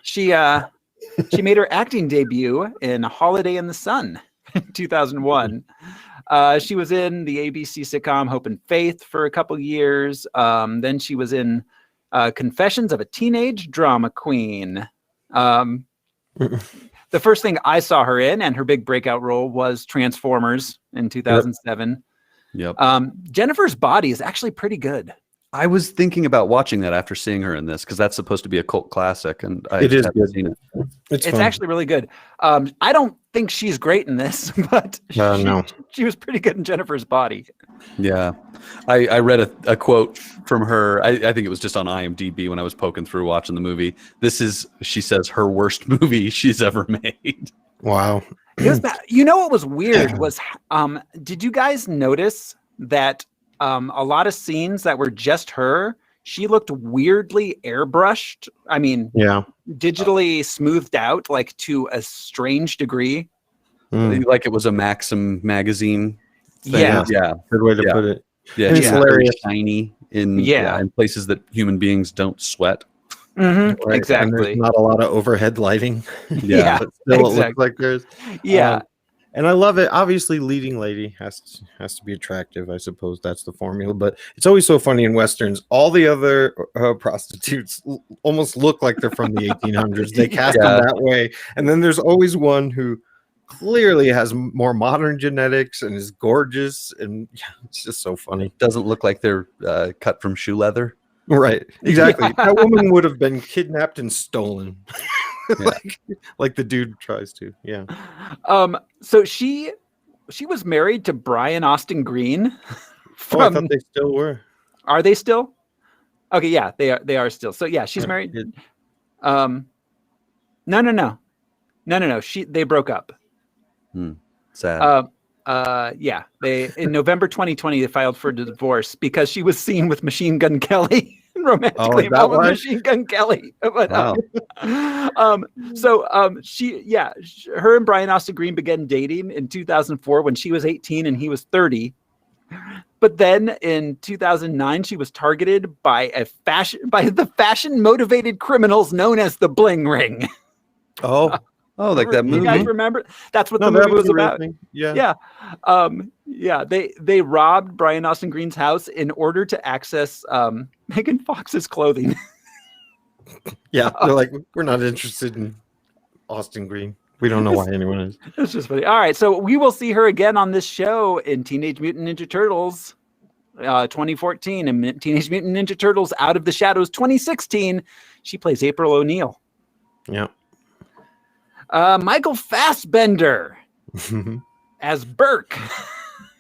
She made her acting debut in Holiday in the Sun in 2001. She was in the ABC sitcom Hope and Faith for a couple years. Then she was in Confessions of a Teenage Drama Queen. The first thing I saw her in and her big breakout role was Transformers in 2007. Yep. Jennifer's Body is actually pretty good. I was thinking about watching that after seeing her in this because that's supposed to be a cult classic, and I it is haven't good. seen it. It's actually really good. I don't think she's great in this, but she was pretty good in Jennifer's Body. Yeah. I read a quote from her. I think it was just on IMDb when I was poking through watching the movie. This is, she says, her worst movie she's ever made. Wow. It was bad. You know what was weird was, did you guys notice that a lot of scenes that were just her, she looked weirdly airbrushed. I mean, digitally smoothed out, like to a strange degree. Like it was a Maxim magazine thing. Yeah. Good way to put it. Yeah, and it's hilarious. Shiny in places that human beings don't sweat. Mm-hmm. Right? Exactly. And there's not a lot of overhead lighting. Yeah, Yeah, but still exactly. it looks like there's. And I love it. Obviously, leading lady has to be attractive. I suppose that's the formula. But it's always so funny in westerns. All the other prostitutes almost look like they're from the 1800s. They cast them that way. And then there's always one who clearly has more modern genetics and is gorgeous. And it's just so funny. Doesn't look like they're cut from shoe leather. Right. Exactly. That woman would have been kidnapped and stolen. like the dude tries to. Yeah. So she was married to Brian Austin Green. I thought they still were. Are they still? Okay, yeah, they are still. So yeah, she's married. No. They broke up. Sad. Yeah, they in November 2020 they filed for divorce because she was seen with Machine Gun Kelly. Romantically involved with Machine Gun Kelly. But, wow. Her and Brian Austin Green began dating in 2004 when she was 18 and he was 30. But then in 2009, she was targeted by the fashion motivated criminals known as the Bling Ring. Oh, like that movie. You guys remember? That's what the movie was about. Yeah. They robbed Brian Austin Green's house in order to access Megan Fox's clothing. Yeah, they're like, we're not interested in Austin Green. We don't know why anyone is. It's just funny. All right, so we will see her again on this show in Teenage Mutant Ninja Turtles 2014 and Teenage Mutant Ninja Turtles Out of the Shadows 2016. She plays April O'Neil. Yeah. Michael Fassbender as Burke,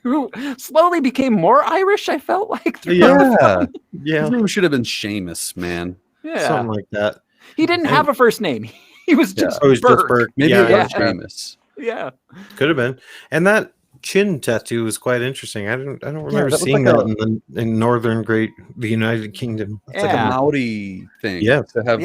who slowly became more Irish, I felt like. Yeah. His name should have been Seamus, man. Yeah. Something like that. He didn't have a first name. He was just Burke. Maybe it was Seamus. Yeah. Could have been. And that chin tattoo was quite interesting. I don't remember seeing that in the United Kingdom. It's like a Maori thing. Yeah. To have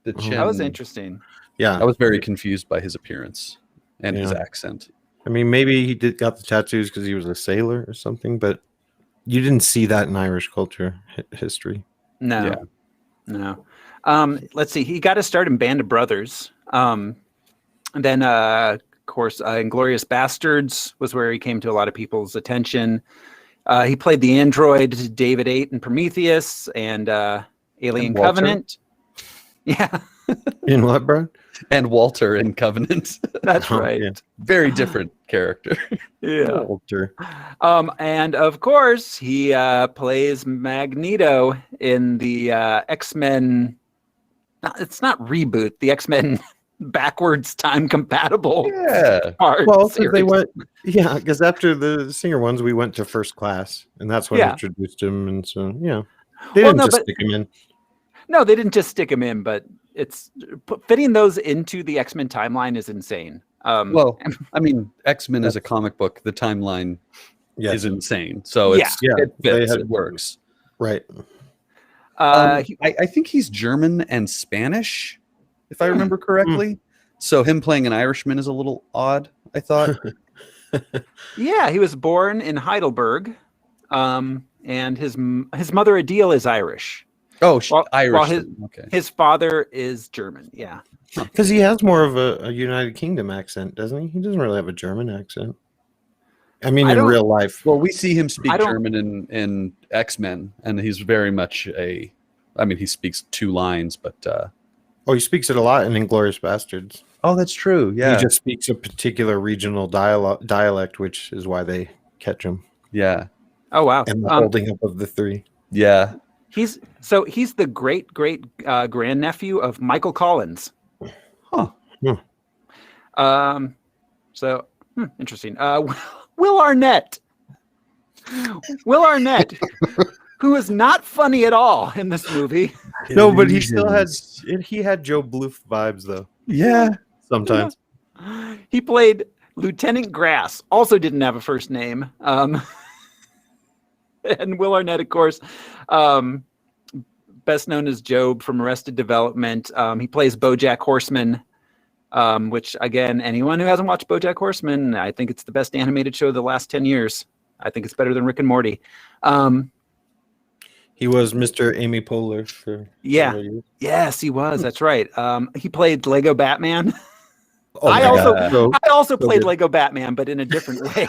the chin. That was interesting. Yeah. I was very confused by his appearance and his accent. I mean, maybe he got the tattoos because he was a sailor or something, but you didn't see that in Irish culture history. No. Let's see. He got to start in Band of Brothers. And then, of course, Inglourious Bastards was where he came to a lot of people's attention. He played the android David 8 in Prometheus and Alien And Walter. Covenant. Yeah, In what, bro? And Walter in Covenant. that's Oh, right. yeah. Very different character. Yeah. Walter. And of course, he plays Magneto in the X-Men. It's not reboot. The X-Men backwards time compatible. Yeah. Part Well, 'cause they series. went, yeah, because after the Singer ones, we went to First Class, and that's what Yeah. introduced him. And so, yeah, they Well, didn't no, just but- stick him in. No, they didn't just stick him in, but it's fitting those into the X-Men timeline is insane. Well, I mean, X-Men is a comic book. The timeline Yes, is insane. So Yeah. it's, Yeah, it they fits. had- It works. right. I think he's German and Spanish, if I remember correctly. So him playing an Irishman is a little odd, I thought. Yeah, he was born in Heidelberg, and his mother Adele is Irish. Oh, Well, Irish. his- Okay. His father is German. Yeah. Because he has more of a United Kingdom accent, doesn't he? He doesn't really have a German accent. I mean, I in don't- real life. Well, we see him speak I don't- German in X-Men, and he's very much a. I mean, he speaks 2 lines, but. Oh, he speaks it a lot in Inglourious Bastards. Oh, that's true. He just speaks a particular regional dialect, which is why they catch him. Yeah. Oh wow. And the holding up of the 3. Yeah. He's the great grandnephew of Michael Collins. Huh. So interesting. Will Arnett. Will Arnett, who is not funny at all in this movie. No, but he still had Joe Bluth vibes though. Yeah. Sometimes. He played Lieutenant Grass. Also didn't have a first name. And Will Arnett, of course, best known as Job from Arrested Development. He plays Bojack Horseman, which, again, anyone who hasn't watched Bojack Horseman, I think it's the best animated show of the last 10 years. I think it's better than Rick and Morty. He was Mr. Amy Poehler for Yeah. several years. Yes, he was. That's right. He played Lego Batman. Oh I my also- God. So, I also played good. Lego Batman, but in a different way.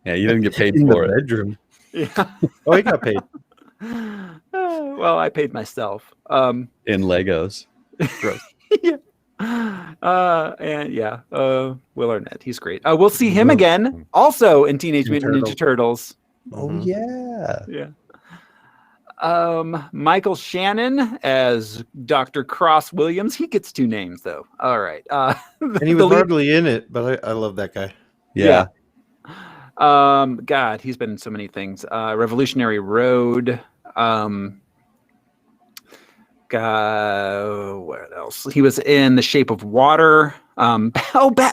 Yeah, you didn't get paid in for the it. bedroom. Yeah. Oh, he got paid. Well, I paid myself. In Legos. And yeah, Will Arnett, he's great. We'll see him again, also in Teenage Mutant Ninja Turtles. Oh, Mhm. yeah. Yeah. Michael Shannon as Dr. Cross Williams. He gets 2 names though. All right. And he was hardly in it, but I love that guy. Yeah. God, he's been in so many things. Revolutionary Road. What else? He was in The Shape of Water.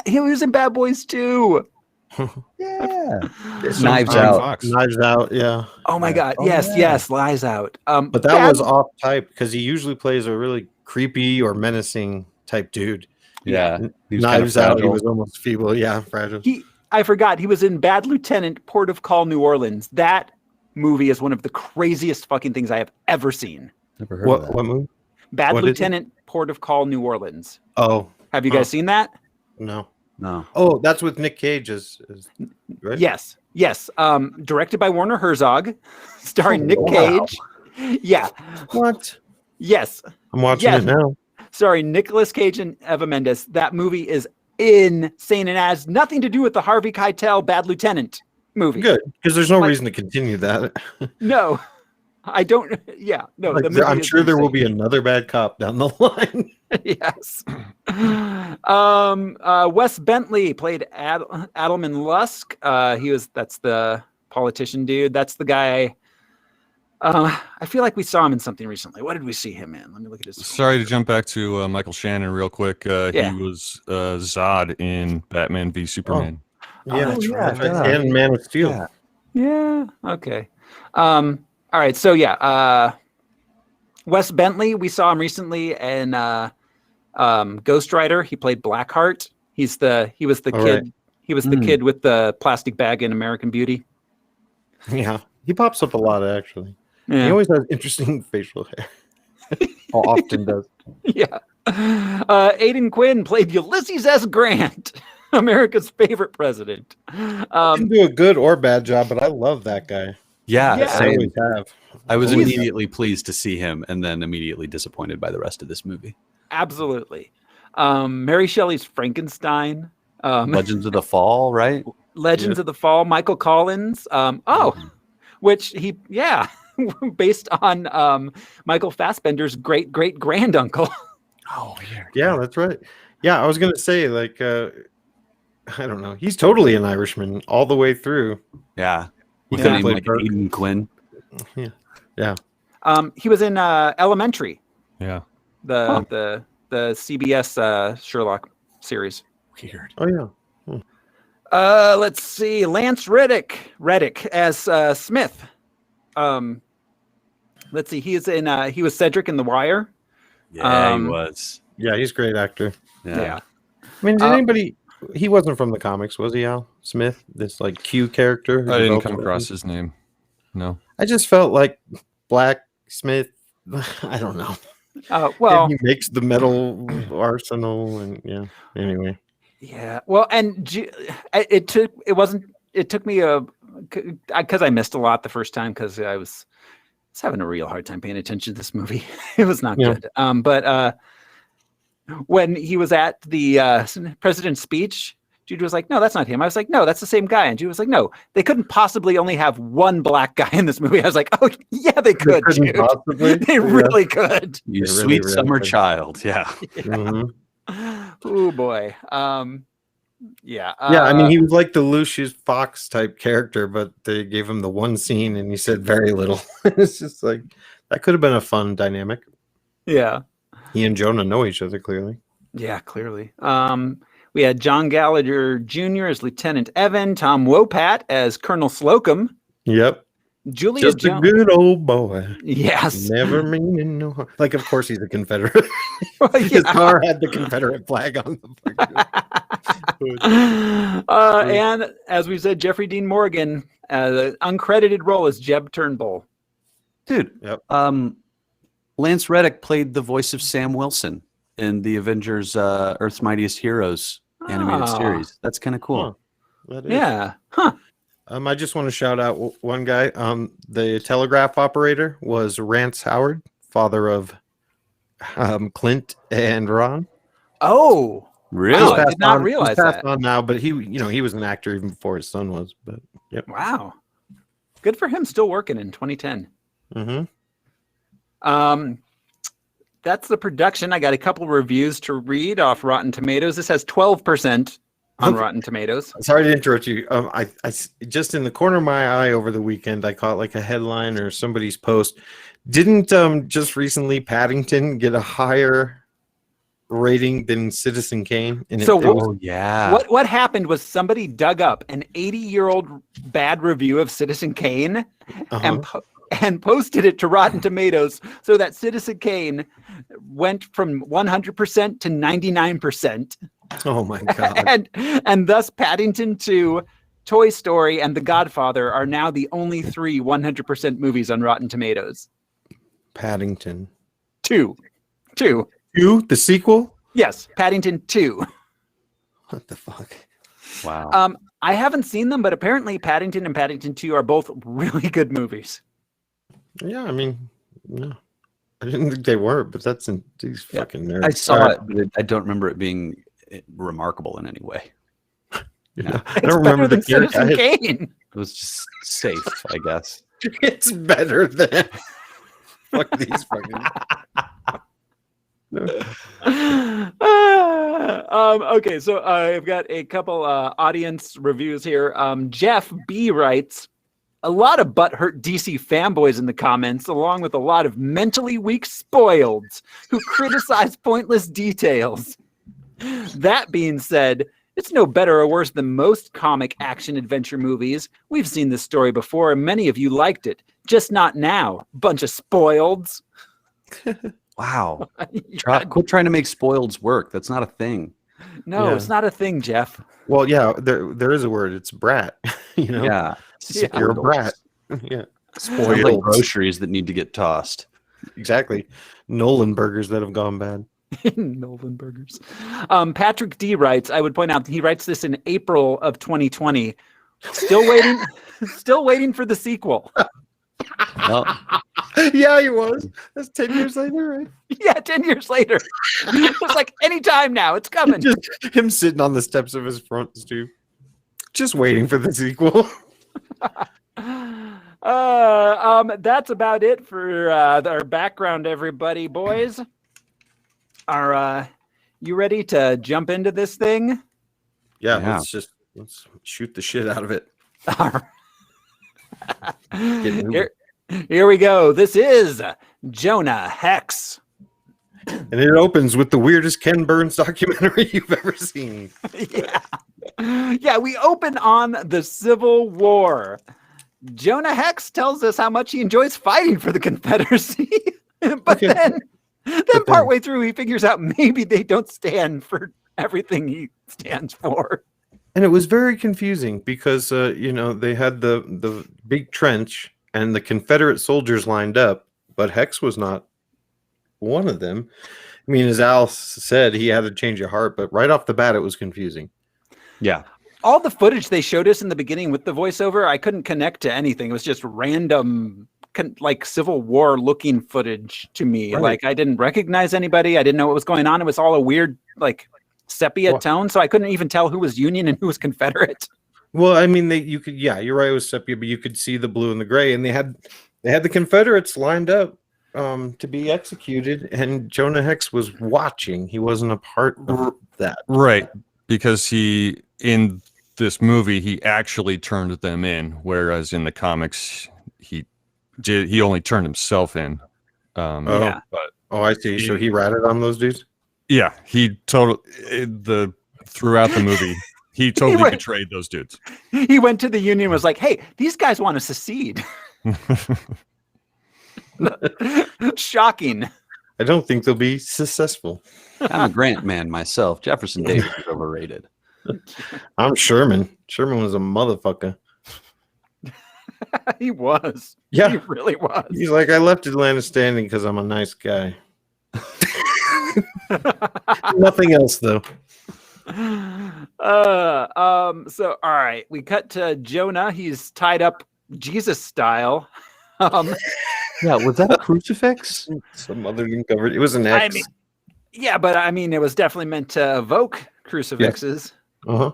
He was in Bad Boys 2. Yeah. Knives Knives Out. Out. Knives Out, yeah. Oh my God! Oh, Yes, yeah. yes, Lies Out. But that was off type because he usually plays a really creepy or menacing type dude. Yeah. He was kind of Knives Out, he fragile. was almost feeble. Yeah, fragile. I forgot he was in Bad Lieutenant, Port of Call, New Orleans. That movie is one of the craziest fucking things I have ever seen. Never heard of that. What movie? Bad What is it? Lieutenant, Port of Call, New Orleans. Oh, Have you guys seen that? no. No. Oh, that's with Nick Cage right? Yes, yes. Directed by Werner Herzog, starring Nick wow. Cage. Yeah. What? Yes. I'm watching Yes. it now. Sorry, Nicolas Cage and Eva Mendes. That movie is insane and has nothing to do with the Harvey Keitel Bad Lieutenant movie. Good, because there's no Like- reason to continue that. No, I don't. Yeah, no. Like, the movie I'm is sure there will insane. be another bad cop down the line. Yes. Wes Bentley played Adelman Lusk. That's the politician dude. That's the guy. I feel like we saw him in something recently. What did we see him in? Let me look at his. Sorry to jump back to Michael Shannon real quick. Yeah. He was Zod in Batman v Superman. Yeah, that's that's right. right. And Man of Steel. Yeah. Yeah. Okay. All right. So yeah. Wes Bentley. We saw him recently in Ghost Rider. He played Blackheart. He was the kid. right. He was the kid with the plastic bag in American Beauty. Yeah, he pops up a lot actually. He Yeah. always has interesting facial hair. Or often does. Yeah. Aidan Quinn played Ulysses S. Grant, America's favorite president. Didn't do a good or bad job, but I love that guy. Yeah, Yeah. I same. always have. I was He's- immediately pleased to see him, and then immediately disappointed by the rest of this movie. Absolutely. Mary Shelley's Frankenstein. Legends of the Fall, right? Legends of the Fall. Michael Collins. Which based on Michael Fassbender's great granduncle. Oh, Yeah, that's right. Yeah, I was gonna say like I don't know. He's totally an Irishman all the way through. yeah. He With could the have name played like Burke. Aidan Quinn. He was in Elementary, Yeah. the CBS Sherlock series. Weird. Oh yeah. Let's see, Lance Reddick as Smith. Let's see, he was Cedric in The Wire. Yeah, Um, he was. Yeah, he's a great actor. Yeah. I mean, did anybody? He wasn't from the comics, was he? Al Smith, this like Q character. who I didn't developed come weapons? across his name. No. I just felt like Black Smith. I don't know. Well, And he makes the metal arsenal, and yeah. Anyway, yeah. Well, and it took me because I missed a lot the first time because I was having a real hard time paying attention to this movie. It was not Yeah. good. But when he was at the president's speech, Jude was like, "No, that's not him." I was like, "No, that's the same guy." And Jude was like, "No, they couldn't possibly only have one black guy in this movie." I was like, "Oh, yeah, they could, couldn't Jude. possibly. They Yeah. really could." You They really, sweet really summer could. child. Yeah. Mhm. Oh boy. Yeah. Yeah, I mean, he was like the Lucius Fox type character, but they gave him the one scene, and he said very little. It's just like that could have been a fun dynamic. yeah. He and Jonah know each other clearly. Yeah, clearly. We had John Gallagher Jr. as Lieutenant Evan, Tom Wopat as Colonel Slocum, Yep, Julia just a Jones. good old boy. Yes. Never meaning no harm. Like, of course, he's a Confederate. His Yeah. car had the Confederate flag on the fucking. And as we said, Jeffrey Dean Morgan, the uncredited role as Jeb Turnbull. Dude. Yep. Lance Reddick played the voice of Sam Wilson in the Avengers Earth's Mightiest Heroes animated Ah. series. That's kind of cool. That is. Yeah. Huh. I just want to shout out one guy. The telegraph operator was Rance Howard, father of Clint and Ron. Oh. Really? Wow, I He's did not passed realize he's passed that. on now, but he was an actor even before his son was. But yep. Wow. Good for him still working in 2010. Mm-hmm. That's the production. I got a couple reviews to read off Rotten Tomatoes. This has 12% on Rotten Tomatoes. Sorry to interrupt you. I just in the corner of my eye over the weekend, I caught like a headline or somebody's post. Didn't just recently Paddington get a higher rating than Citizen Kane? And So it was, Oh, yeah. What happened was somebody dug up an 80-year-old bad review of Citizen Kane and posted it to Rotten Tomatoes so that Citizen Kane went from 100% to 99%. oh my god! and thus Paddington 2, Toy Story, and The Godfather are now the only 3 100% movies on Rotten Tomatoes. Paddington 2. 2, the sequel. Yes, Paddington 2. What the fuck? Wow. I haven't seen them, but apparently Paddington and Paddington 2 are both really good movies. Yeah, I mean, no, I didn't think they were, but that's in these fucking nerds. I saw All it, but I don't remember it being remarkable in any way. right. I It's don't remember better the than character. Citizen Kane. It was just safe, I guess. It's better than fuck these fucking. Okay, so I've got a couple audience reviews here. Jeff B writes, a lot of butthurt DC fanboys in the comments, along with a lot of mentally weak spoileds who criticize pointless details. That being said, it's no better or worse than most comic action adventure movies. We've seen this story before, and many of you liked it. Just not now. Bunch of spoileds. Wow. Quit trying to make spoileds work. That's not a thing. No, Yeah. it's not a thing, Jeff. Well, yeah, there is a word. It's brat. You know, Yeah. you're a brat. Yeah, Sounds like spoiled. groceries that need to get tossed. Exactly. Nolan burgers that have gone bad. Melvin Burgers. Patrick D writes, I would point out he writes this in April of 2020. Still waiting for the sequel. Well, Yeah, he was. That's 10 years later, right? Yeah, 10 years later. It's like anytime now, it's coming. Just him sitting on the steps of his front stoop, just waiting for the sequel. That's about it for our background, everybody, boys. Are you ready to jump into this thing? Yeah. Let's shoot the shit out of it. Here we go. This is Jonah Hex. And it opens with the weirdest Ken Burns documentary you've ever seen. Yeah, we open on the Civil War. Jonah Hex tells us how much he enjoys fighting for the Confederacy. But then partway through, he figures out maybe they don't stand for everything he stands for. And it was very confusing because, they had the big trench and the Confederate soldiers lined up, but Hex was not one of them. I mean, as Al said, he had a change of heart, but right off the bat, it was confusing. yeah. All the footage they showed us in the beginning with the voiceover, I couldn't connect to anything. It was just random, like Civil War looking footage to me. Right. Like I didn't recognize anybody. I didn't know what was going on. It was all a weird, like sepia tone. So I couldn't even tell who was Union and who was Confederate. Well, I mean, you're right, it was sepia, but you could see the blue and the gray, and they had the Confederates lined up to be executed, and Jonah Hex was watching. He wasn't a part of that. Right. Because in this movie, he actually turned them in, whereas in the comics, he only turned himself in. Yeah. But I see. So he ratted on those dudes? yeah, he throughout the movie, he totally betrayed those dudes. He went to the Union and was like, hey, these guys want to secede. Shocking. I don't think they'll be successful. I'm a Grant man myself. Jefferson Davis is overrated. I'm Sherman. Sherman was a motherfucker. He was. Yeah. He really was. He's like, I left Atlanta standing because I'm a nice guy. Nothing else, though. So all right, we cut to Jonah. He's tied up Jesus style. Yeah, was that a crucifix? Some other than covered. It was an X. I mean, it was definitely meant to evoke crucifixes. Uh-huh.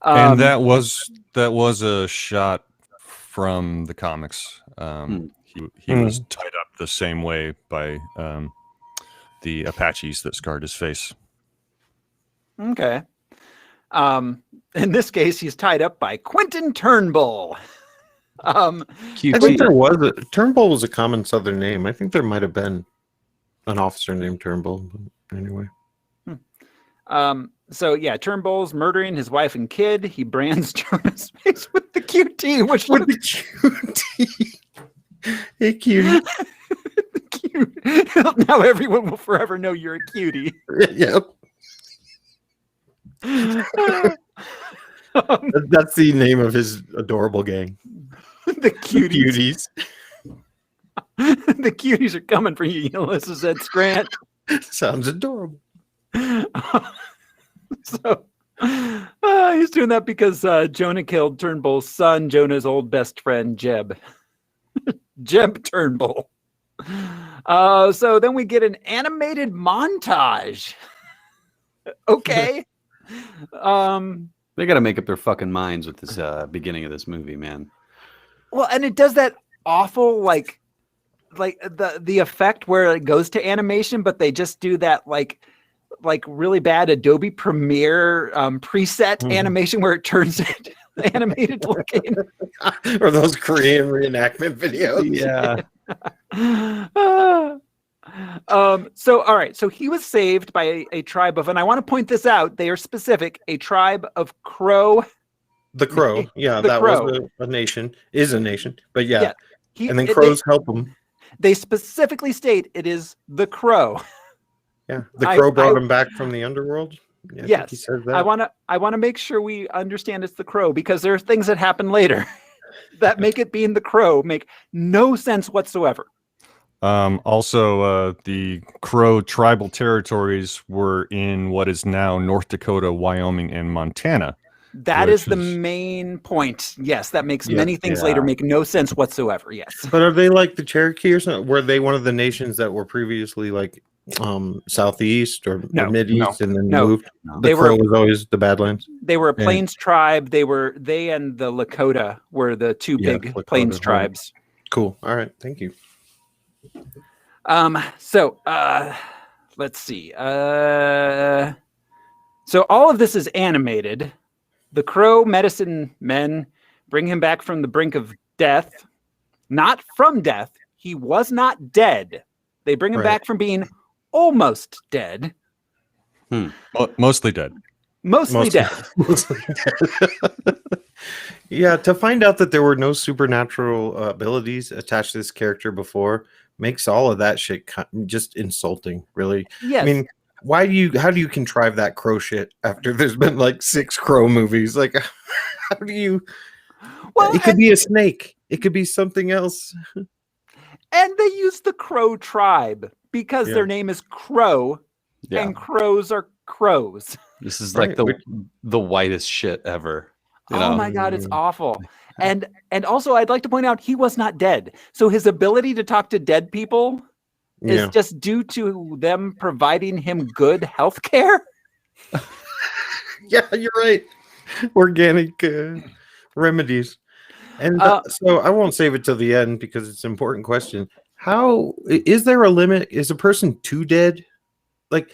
And that was a shot from the comics. He was tied up the same way by the Apaches that scarred his face. Okay. In this case, he's tied up by Quentin Turnbull. I think there was Turnbull was a common Southern name. I think there might have been an officer named Turnbull. But anyway. So yeah, Turnbull's murdering his wife and kid. He brands Jonah's face with the QT, which with the QT. Hey, cutie. Cute. Now everyone will forever know you're a cutie. Yep. That's the name of his adorable gang. The cuties. The cuties are coming for you, Ulysses S. Grant. Sounds adorable. So he's doing that because Jonah killed Turnbull's son, Jonah's old best friend, Jeb. Jeb Turnbull. So then we get an animated montage. Okay. They got to make up their fucking minds with this beginning of this movie, man. Well, and it does that awful like the effect where it goes to animation, but they just do that like really bad Adobe Premiere preset animation where it turns it animated looking. Or those Korean reenactment videos. Yeah. So all right, so he was saved by a tribe of, and I want to point this out, they are specific, a tribe of Crow. The Crow, yeah, The that Crow. was a nation, is a nation, but yeah. And then they- crows help him. They specifically state it is the Crow. Yeah, the Crow brought him back from the underworld. Yeah, I think he Yes, says that. I want to make sure we understand it's the Crow, because there are things that happen later that make it being the Crow make no sense whatsoever. Also, the Crow tribal territories were in what is now North Dakota, Wyoming, and Montana. That is the main point. Yes, that makes many things later make no sense whatsoever. Yes. But are they like the Cherokee or something? Were they one of the nations that were previously like southeast or mid-east and then moved? The Crow was always the Badlands. They were a Plains tribe. They and the Lakota were the two big Plains tribes. Cool. All right. Thank you. So let's see. So all of this is animated. The Crow medicine men bring him back from the brink of death. Not from death. He was not dead. They bring him back from being almost dead. Mostly dead. Mostly dead. Mostly dead. Yeah, to find out that there were no supernatural abilities attached to this character before makes all of that shit just insulting, really. Yes. I mean, how do you contrive that Crow shit after there's been like 6 Crow movies? Like, how do you? Well, it could be a snake. It could be something else. And they use the Crow tribe because their name is Crow, and crows are crows. This is like the whitest shit ever. Oh my God, it's awful. And also, I'd like to point out he was not dead. So his ability to talk to dead people is just due to them providing him good health care. Yeah, you're right. Organic remedies. And so I won't save it till the end because it's an important question. How is there a limit? Is a person too dead? Like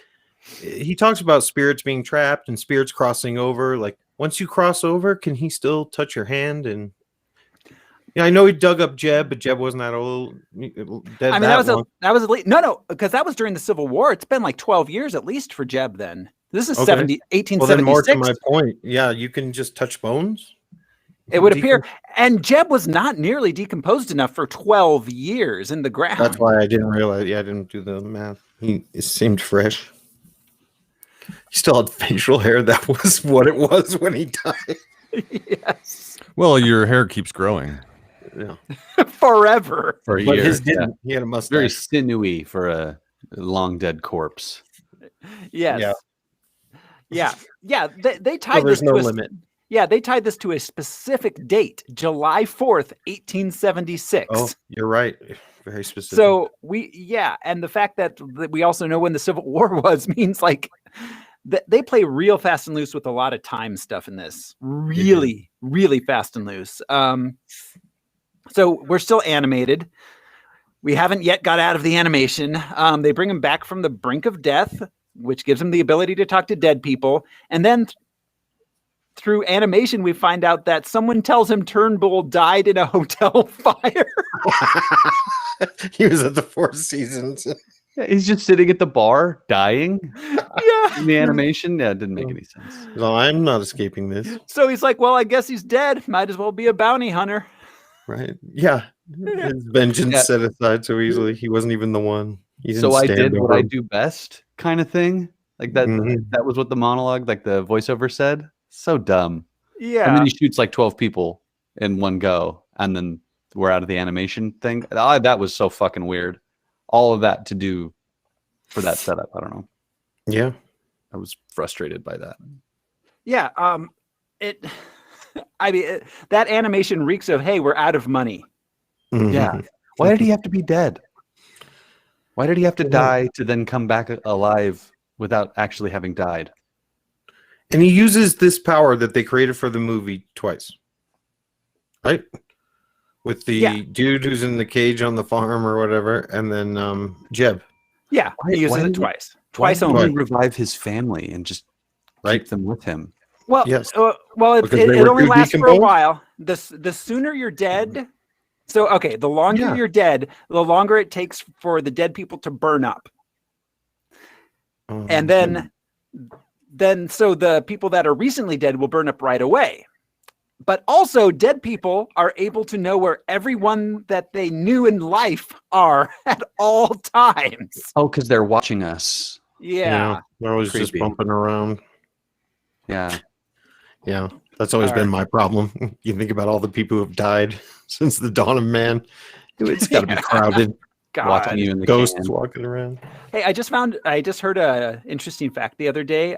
he talks about spirits being trapped and spirits crossing over. Like once you cross over, can he still touch your hand? And I know he dug up Jeb, but Jeb wasn't that old. Dead. I mean, that was no, because that was during the Civil War. It's been like 12 years at least for Jeb. Then this is 1876. Well, then more to my point. Yeah, you can just touch bones. It would appear, and Jeb was not nearly decomposed enough for 12 years in the ground. That's why I didn't realize. Yeah, I didn't do the math. It seemed fresh. He still had facial hair. That was what it was when he died. Yes. Well, your hair keeps growing. Yeah. Forever. For a year. His didn't. He had a mustache. Very sinewy for a long dead corpse. Yes. Yeah. They tied this to a limit. Yeah, they tied this to a specific date, July 4th, 1876. Oh, you're right. Very specific. So and the fact that we also know when the Civil War was means like they play real fast and loose with a lot of time stuff in this. Really, really fast and loose. So we're still animated. We haven't yet got out of the animation. They bring him back from the brink of death, which gives him the ability to talk to dead people. And then through animation, we find out that someone tells him Turnbull died in a hotel fire. He was at the Four Seasons. Yeah, he's just sitting at the bar dying. Yeah. In the animation, it didn't make any sense. No, I'm not escaping this. So he's like, well, I guess he's dead. Might as well be a bounty hunter. Right. Yeah. His vengeance set aside so easily. He wasn't even the one. So I did what I do best kind of thing. Like that, that was what the monologue, like the voiceover said. So dumb. Yeah. And then he shoots like 12 people in one go. And then we're out of the animation thing. That was so fucking weird. All of that to do for that setup. I don't know. Yeah. I was frustrated by that. Yeah. That animation reeks of, hey, we're out of money. Mm-hmm. Yeah. Why did he have to be dead? Why did he have to die to then come back alive without actually having died? And he uses this power that they created for the movie twice. Right? With the dude who's in the cage on the farm or whatever, and then Jeb. Yeah, he uses it twice. Twice only. only. Revive his family and just keep them with him. Well, yes. It only lasts for a while. The sooner you're dead, the longer you're dead, the longer it takes for the dead people to burn up. And then so the people that are recently dead will burn up right away. But also dead people are able to know where everyone that they knew in life are at all times. Oh, because they're watching us. Yeah. They're always just bumping around. Yeah. Yeah. That's always been my problem. You think about all the people who have died since the dawn of man. It's got to be crowded. God. watching you in the Ghosts can. walking around. Hey, I just heard a interesting fact the other day.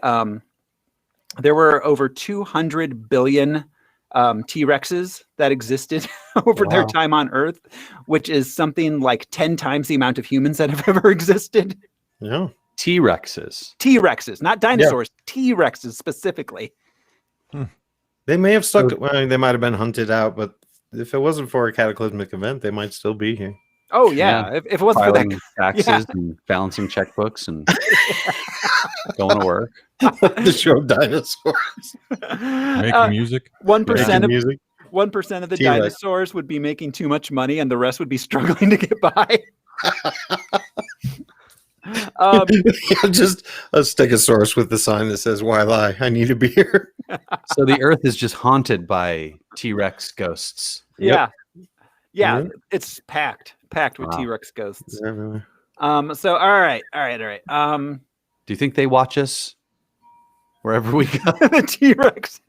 There were over 200 billion T-Rexes that existed over their time on Earth, which is something like 10 times the amount of humans that have ever existed. Yeah. T-Rexes. T-Rexes, not dinosaurs, T-Rexes specifically. They may have stuck. Well, they might have been hunted out, but if it wasn't for a cataclysmic event, they might still be here. Oh yeah, Yeah. if it wasn't for Filing that, taxes and balancing checkbooks and going to work. The show dinosaurs. Making music. 1% of music. 1% of the T-Rex. dinosaurs would be making too much money, and the rest would be struggling to get by. Just a stegosaurus with the sign that says "Why lie? I need a beer." So the Earth is just haunted by T-Rex ghosts. Yeah, yeah, Mhm. it's packed with Wow. T-Rex ghosts. Everywhere. So all right. Do you think they watch us wherever we go? The T-Rex.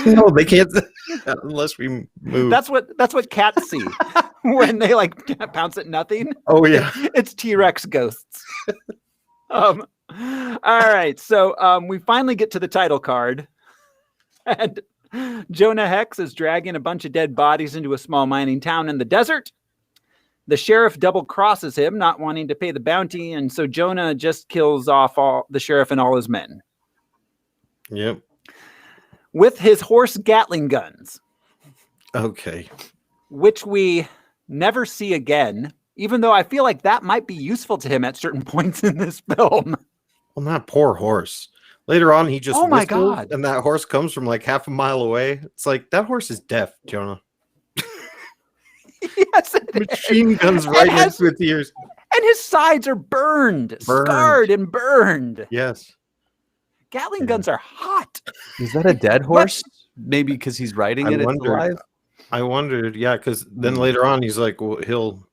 No, they can't unless we move. That's what cats see when they like pounce at nothing. Oh yeah. It's T-Rex ghosts. All right, so we finally get to the title card, and Jonah Hex is dragging a bunch of dead bodies into a small mining town in the desert. The sheriff double crosses him, not wanting to pay the bounty, and so Jonah just kills off the sheriff and all his men Yep. with his horse Gatling guns, Okay. which we never see again, even though I feel like that might be useful to him at certain points in this film. Well, not poor horse. Later on, he just Oh my whistles, God. and that horse comes from like half a mile away. It's like that horse is deaf, Jonah. Yes, it is. Machine guns right It next has- to its ears. And his sides are burned, scarred and burned. Yes. Gatling guns are hot. Is that a dead horse? Maybe because he's riding it. It's wondered. alive. I wondered, yeah, because then later on he's like, well, he'll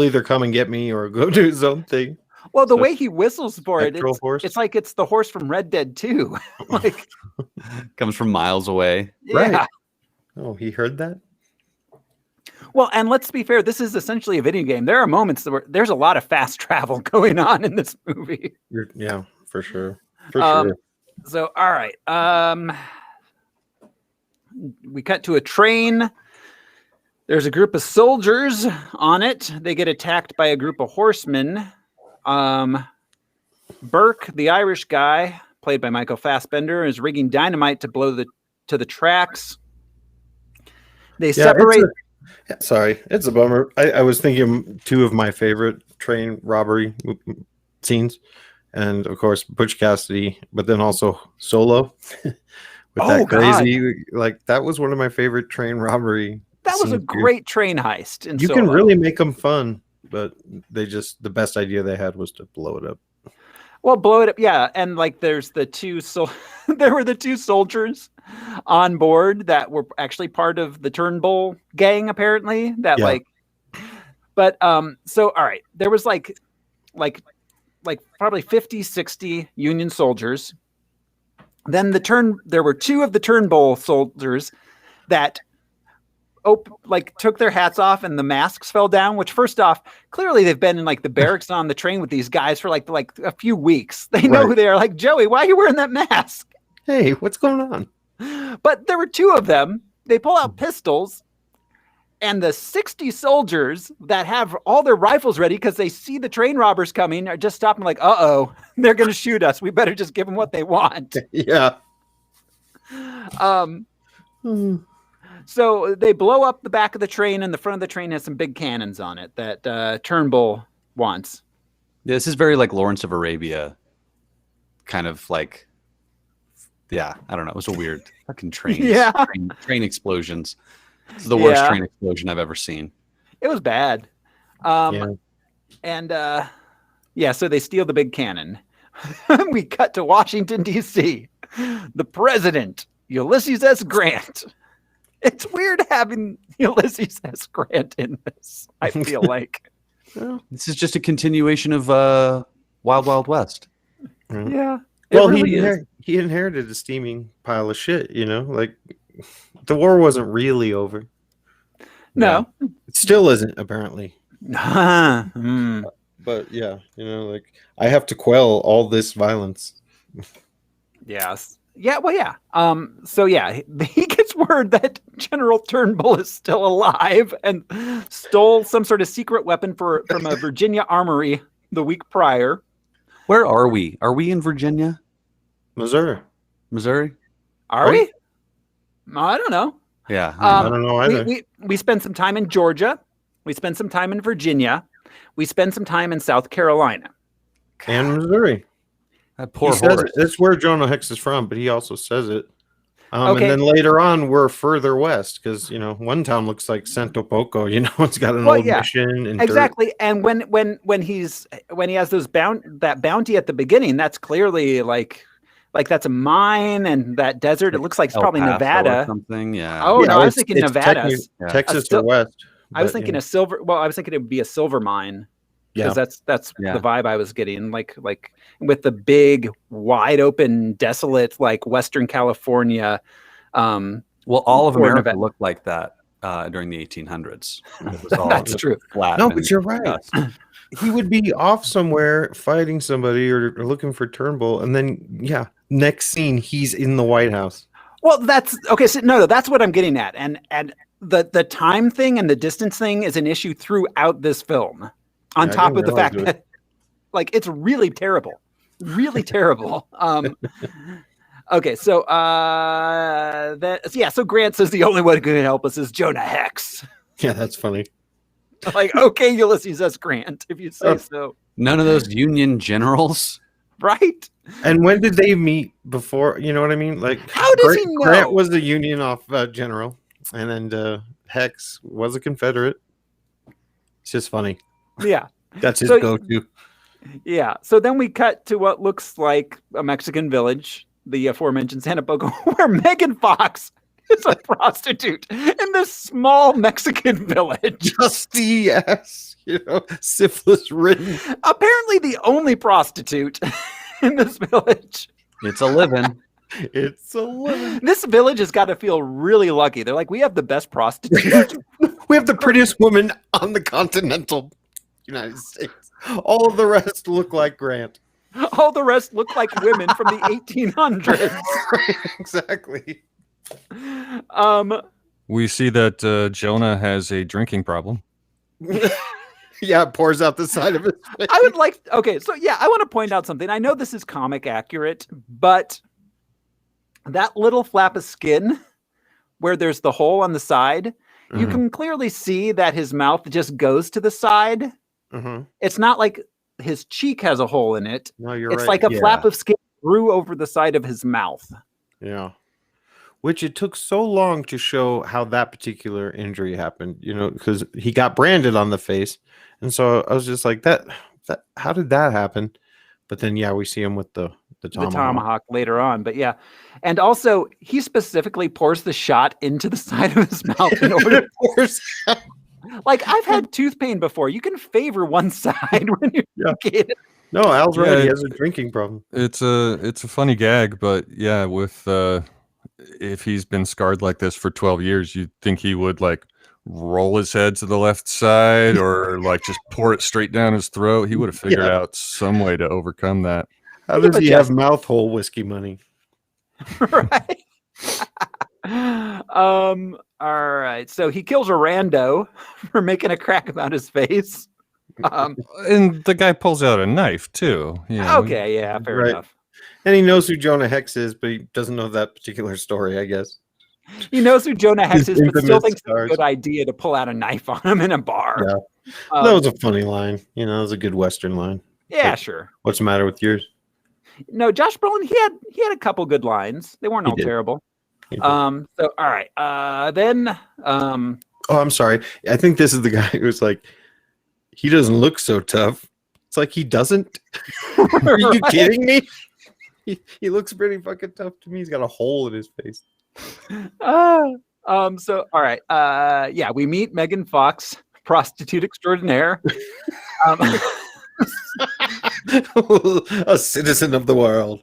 either come and get me or go do his own thing. Well, the So way he whistles for it, petrol horse? it's like it's the horse from Red Dead 2. Like, Comes from miles away. Right. yeah. Oh, he heard that? Well, and let's be fair, this is essentially a video game. There are moments where there's a lot of fast travel going on in this movie. Yeah, for sure. For Um, sure. So, all right. We cut to a train. There's a group of soldiers on it. They get attacked by a group of horsemen. Burke, the Irish guy, played by Michael Fassbender, is rigging dynamite to blow to the tracks. They separate. Sorry, it's a bummer. I was thinking two of my favorite train robbery scenes, and of course Butch Cassidy, but then also Solo with that crazy. Like that was one of my favorite train robbery. That was a scenes, dude. great train heist. And You can really make them fun, but the best idea they had was to blow it up. Well, blow it up, yeah. And like, there's the two there were the two soldiers on board that were actually part of the Turnbull gang, apparently. That Yeah. but so all right, there was like probably 50, 60 Union soldiers. Then there were two of the Turnbull soldiers that took their hats off and the masks fell down, which first off, clearly they've been in like the barracks on the train with these guys for like a few weeks. They know who they are. Like, Joey, why are you wearing that mask? Hey, what's going on? But there were two of them. They pull out pistols, and the 60 soldiers that have all their rifles ready because they see the train robbers coming are just stopping like, uh-oh, they're going to shoot us. We better just give them what they want. Yeah. So they blow up the back of the train, and the front of the train has some big cannons on it that Turnbull wants. This is very like Lawrence of Arabia, kind of like, yeah, I don't know. It was a weird fucking train. Yeah. Train explosions. It's the worst Yeah. train explosion I've ever seen. It was bad. And so they steal the big cannon. We cut to Washington, D.C. The president, Ulysses S. Grant. It's weird having Ulysses S. Grant in this, I feel like. This is just a continuation of Wild Wild West. Yeah. Well, really is. he inherited a steaming pile of shit, like the war wasn't really over. No. It still isn't, apparently. Hmm. But yeah, like I have to quell all this violence. Yes. Yeah. Well, yeah. So yeah, he gets word that General Turnbull is still alive and stole some sort of secret weapon from a Virginia armory the week prior. Where are we? Are we in Virginia? Missouri. Are we? I don't know. Yeah. I don't know either. We spend some time in Georgia. We spend some time in Virginia. We spend some time in South Carolina. And Missouri. That poor He says horse. it. That's where Jonah Hex is from, but he also says it. Okay. And then later on, we're further west because one town looks like Santo Poco. It's got an Well, old yeah, mission and exactly. And when he has that bounty at the beginning, that's clearly like that's a mine, and that desert. It looks like it's El probably Paso Nevada. or something. Yeah. Oh Yeah, no, I was it's- thinking it's Nevada. Texas still- or west. I was but, thinking a silver. Well, I was thinking it would be a silver mine. Yeah. Because that's Yeah. the vibe I was getting, like with the big, wide open, desolate, like Western California. Well, all of or America Nevada. looked like that during the 1800s. It was all That's true. flat. No, and but you're right. dust. He would be off somewhere fighting somebody or looking for Turnbull, and then next scene he's in the White House. Well, that's okay. So, no, that's what I'm getting at, and the time thing and the distance thing is an issue throughout this film. On Yeah, I top didn't of the fact realize it. that, it's really terrible, really terrible. Okay, so so Grant says the only one who can help us is Jonah Hex. Yeah, that's funny. Like, okay, Ulysses S. Grant, if you say so. None of those Union generals. Right? And when did they meet before? You know what I mean? Like, How does he know? Grant was the Union general, and then Hex was a Confederate. It's just funny. Yeah. That's his So- go-to. Yeah. So then we cut to what looks like a Mexican village, the aforementioned Santa Poco, where Megan Fox is a prostitute in this small Mexican village. Dusty ass, syphilis ridden. Apparently the only prostitute in this village. It's a living. It's a living. This village has got to feel really lucky. They're like, we have the best prostitute. We have the prettiest woman on the continental United States. All of the rest look like Grant. All the rest look like women from the 1800s. Exactly. We see that Jonah has a drinking problem. Yeah, it pours out the side of his face. I would like, okay, so yeah, I want to point out something. I know this is comic accurate, but that little flap of skin where there's the hole on the side, you can clearly see that his mouth just goes to the side. It's not like his cheek has a hole in it. No, you're It's right. like a flap of skin grew over the side of his mouth. Yeah. Which it took so long to show how that particular injury happened, because he got branded on the face. And so I was just like, that how did that happen? But then, we see him with the tomahawk. The tomahawk later on, but yeah. And also, he specifically pours the shot into the side of his mouth in order like, I've had tooth pain before. You can favor one side when you're a kid. No, Al's right. Yeah, He has a drinking problem. It's a funny gag, but yeah, with if he's been scarred like this for 12 years, you'd think he would like roll his head to the left side or like just pour it straight down his throat. He would have figured out some way to overcome that. How does he have mouth hole whiskey money? Right. All right. So he kills a rando for making a crack about his face. And the guy pulls out a knife too. Okay, yeah, fair enough. And he knows who Jonah Hex is, but he doesn't know that particular story, I guess. He knows who Jonah Hex His is, but still infamous thinks it's a scars. good idea to pull out a knife on him in a bar. Yeah. That was a funny line. It was a good Western line. Yeah, But sure. What's the matter with yours? No, Josh Brolin, he had a couple good lines. They weren't He all did. terrible. He did. So all right. Then Oh, I'm sorry. I think this is the guy who's like, he doesn't look so tough. It's like he doesn't. Are you kidding me? He looks pretty fucking tough to me. He's got a hole in his face. So all right. Yeah, we meet Megan Fox, prostitute extraordinaire. A citizen of the world.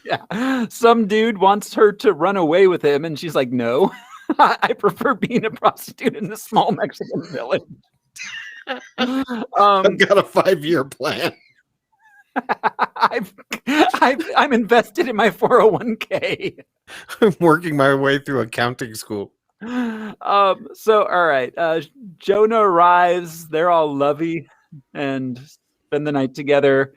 Yeah. Some dude wants her to run away with him, and she's like, no, I prefer being a prostitute in this small Mexican village. I've got a 5-year plan. I'm invested in my 401k. I'm working my way through accounting school. So all right, Jonah arrives. They're all lovey and spend the night together.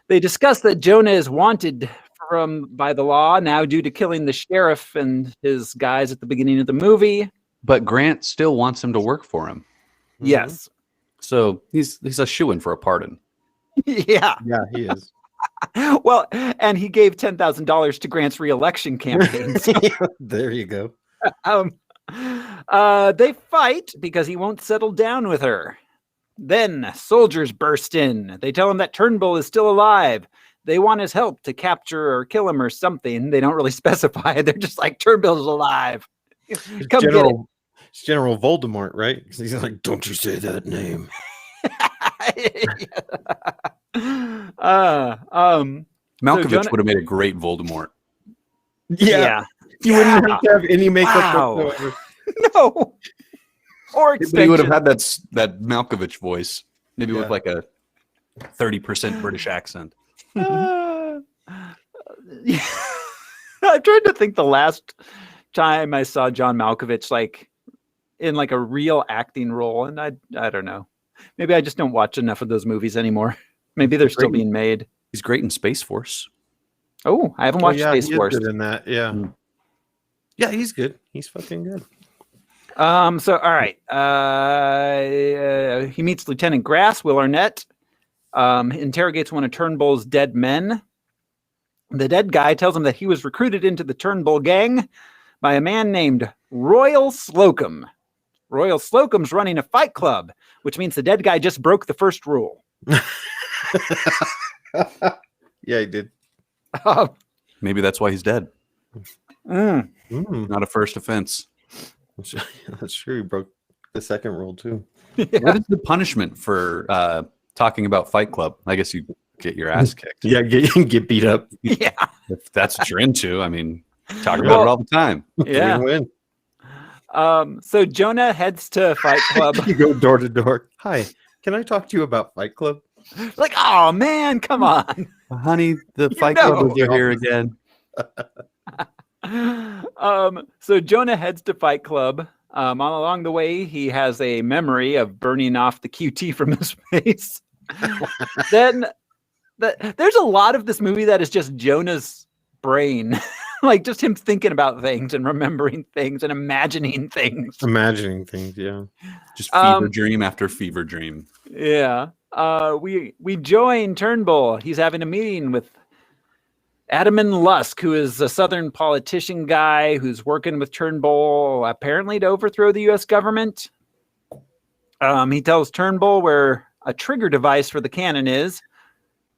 They discuss that Jonah is wanted by the law now due to killing the sheriff and his guys at the beginning of the movie. But Grant still wants him to work for him. Yes. So he's a shoo-in for a pardon. Yeah. Yeah, he is. Well, and he gave $10,000 to Grant's re-election campaign. So, There you go. they fight because he won't settle down with her. Then soldiers burst in. They tell him that Turnbull is still alive. They want his help to capture or kill him or something. They don't really specify. They're just like, Turnbull's alive. Come get him. It's General Voldemort, right? He's like, don't you say that name. Malkovich would have made a great Voldemort. Yeah. You wouldn't have to have any makeup whatsoever. No. Or But he would have had that Malkovich voice, maybe with like a 30% British accent. I'm trying to think the last time I saw John Malkovich like in like a real acting role, and I don't know. Maybe I just don't watch enough of those movies anymore. Maybe they're still being made. He's great in Space Force. Oh, I haven't watched Space Force. Good in that, yeah. Yeah, he's good. He's fucking good. So all right. He meets Lieutenant Grass, Will Arnett. Interrogates one of Turnbull's dead men. The dead guy tells him that he was recruited into the Turnbull gang by a man named Royal Slocum. Royal Slocum's running a fight club, which means the dead guy just broke the first rule. Yeah, he did. Maybe that's why he's dead. Not a first offense. That's true. He broke the second rule too. Yeah. What is the punishment for talking about Fight Club? I guess you get your ass kicked. Yeah, get beat up. Yeah. If that's what you're into, I mean, talk about it all the time. Yeah. Win-win. So Jonah heads to Fight Club. You go door to door. Hi, can I talk to you about Fight Club? Like, oh man, come on. Honey, the Fight Club is here again. So Jonah heads to Fight Club. Along the way, he has a memory of burning off the QT from his face. Then there's a lot of this movie that is just Jonah's brain. Like just him thinking about things and remembering things and imagining things. Imagining things, yeah. Just fever dream after fever dream. Yeah. We join Turnbull. He's having a meeting with Adaman Lusk, who is a Southern politician guy who's working with Turnbull apparently to overthrow the U.S. government. He tells Turnbull where a trigger device for the cannon is.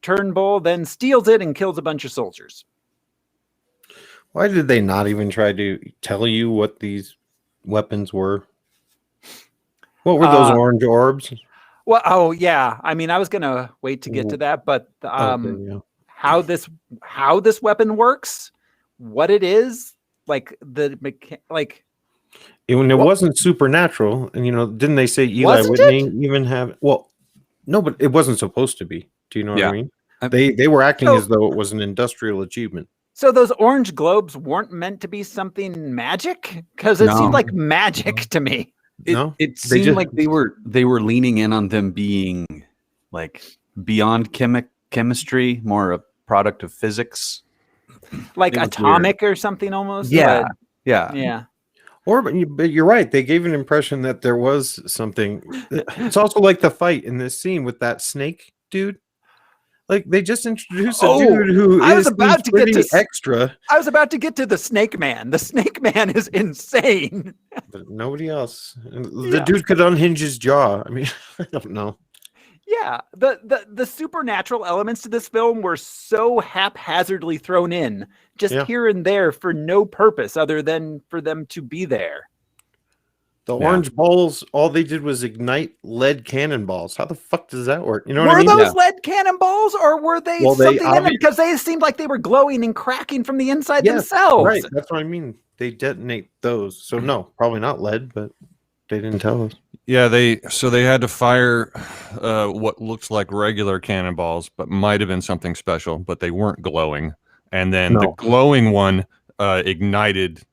Turnbull then steals it and kills a bunch of soldiers. Why did they not even try to tell you what these weapons were? What were those orange orbs? Well, oh yeah. I mean, I was gonna wait to get to that, but how this weapon works, what it is, like it wasn't supernatural, and didn't they say Eli Whitney even have? Well, no, but it wasn't supposed to be. Do you know what I mean? They were acting as though it was an industrial achievement. So those orange globes weren't meant to be something magic? Because it seemed like magic to me. It seemed like they were leaning in on them being like beyond chemistry, more a product of physics, like atomic or something almost. Yeah. But you're right. They gave an impression that there was something. It's also like the fight in this scene with that snake dude. Like they just introduced a dude who is pretty extra. I was about to get to the Snake Man. The Snake Man is insane. But nobody else. The dude could unhinge his jaw. I mean, I don't know. Yeah, the supernatural elements to this film were so haphazardly thrown in, just here and there for no purpose other than for them to be there. The orange balls, all they did was ignite lead cannonballs. How the fuck does that work? You know what I mean? Were those lead cannonballs, or were they something in them? Because they seemed like they were glowing and cracking from the inside themselves. Right, that's what I mean. They detonate those. So no, probably not lead, but they didn't tell us. Yeah, they had to fire what looks like regular cannonballs, but might have been something special, but they weren't glowing. And then the glowing one detonated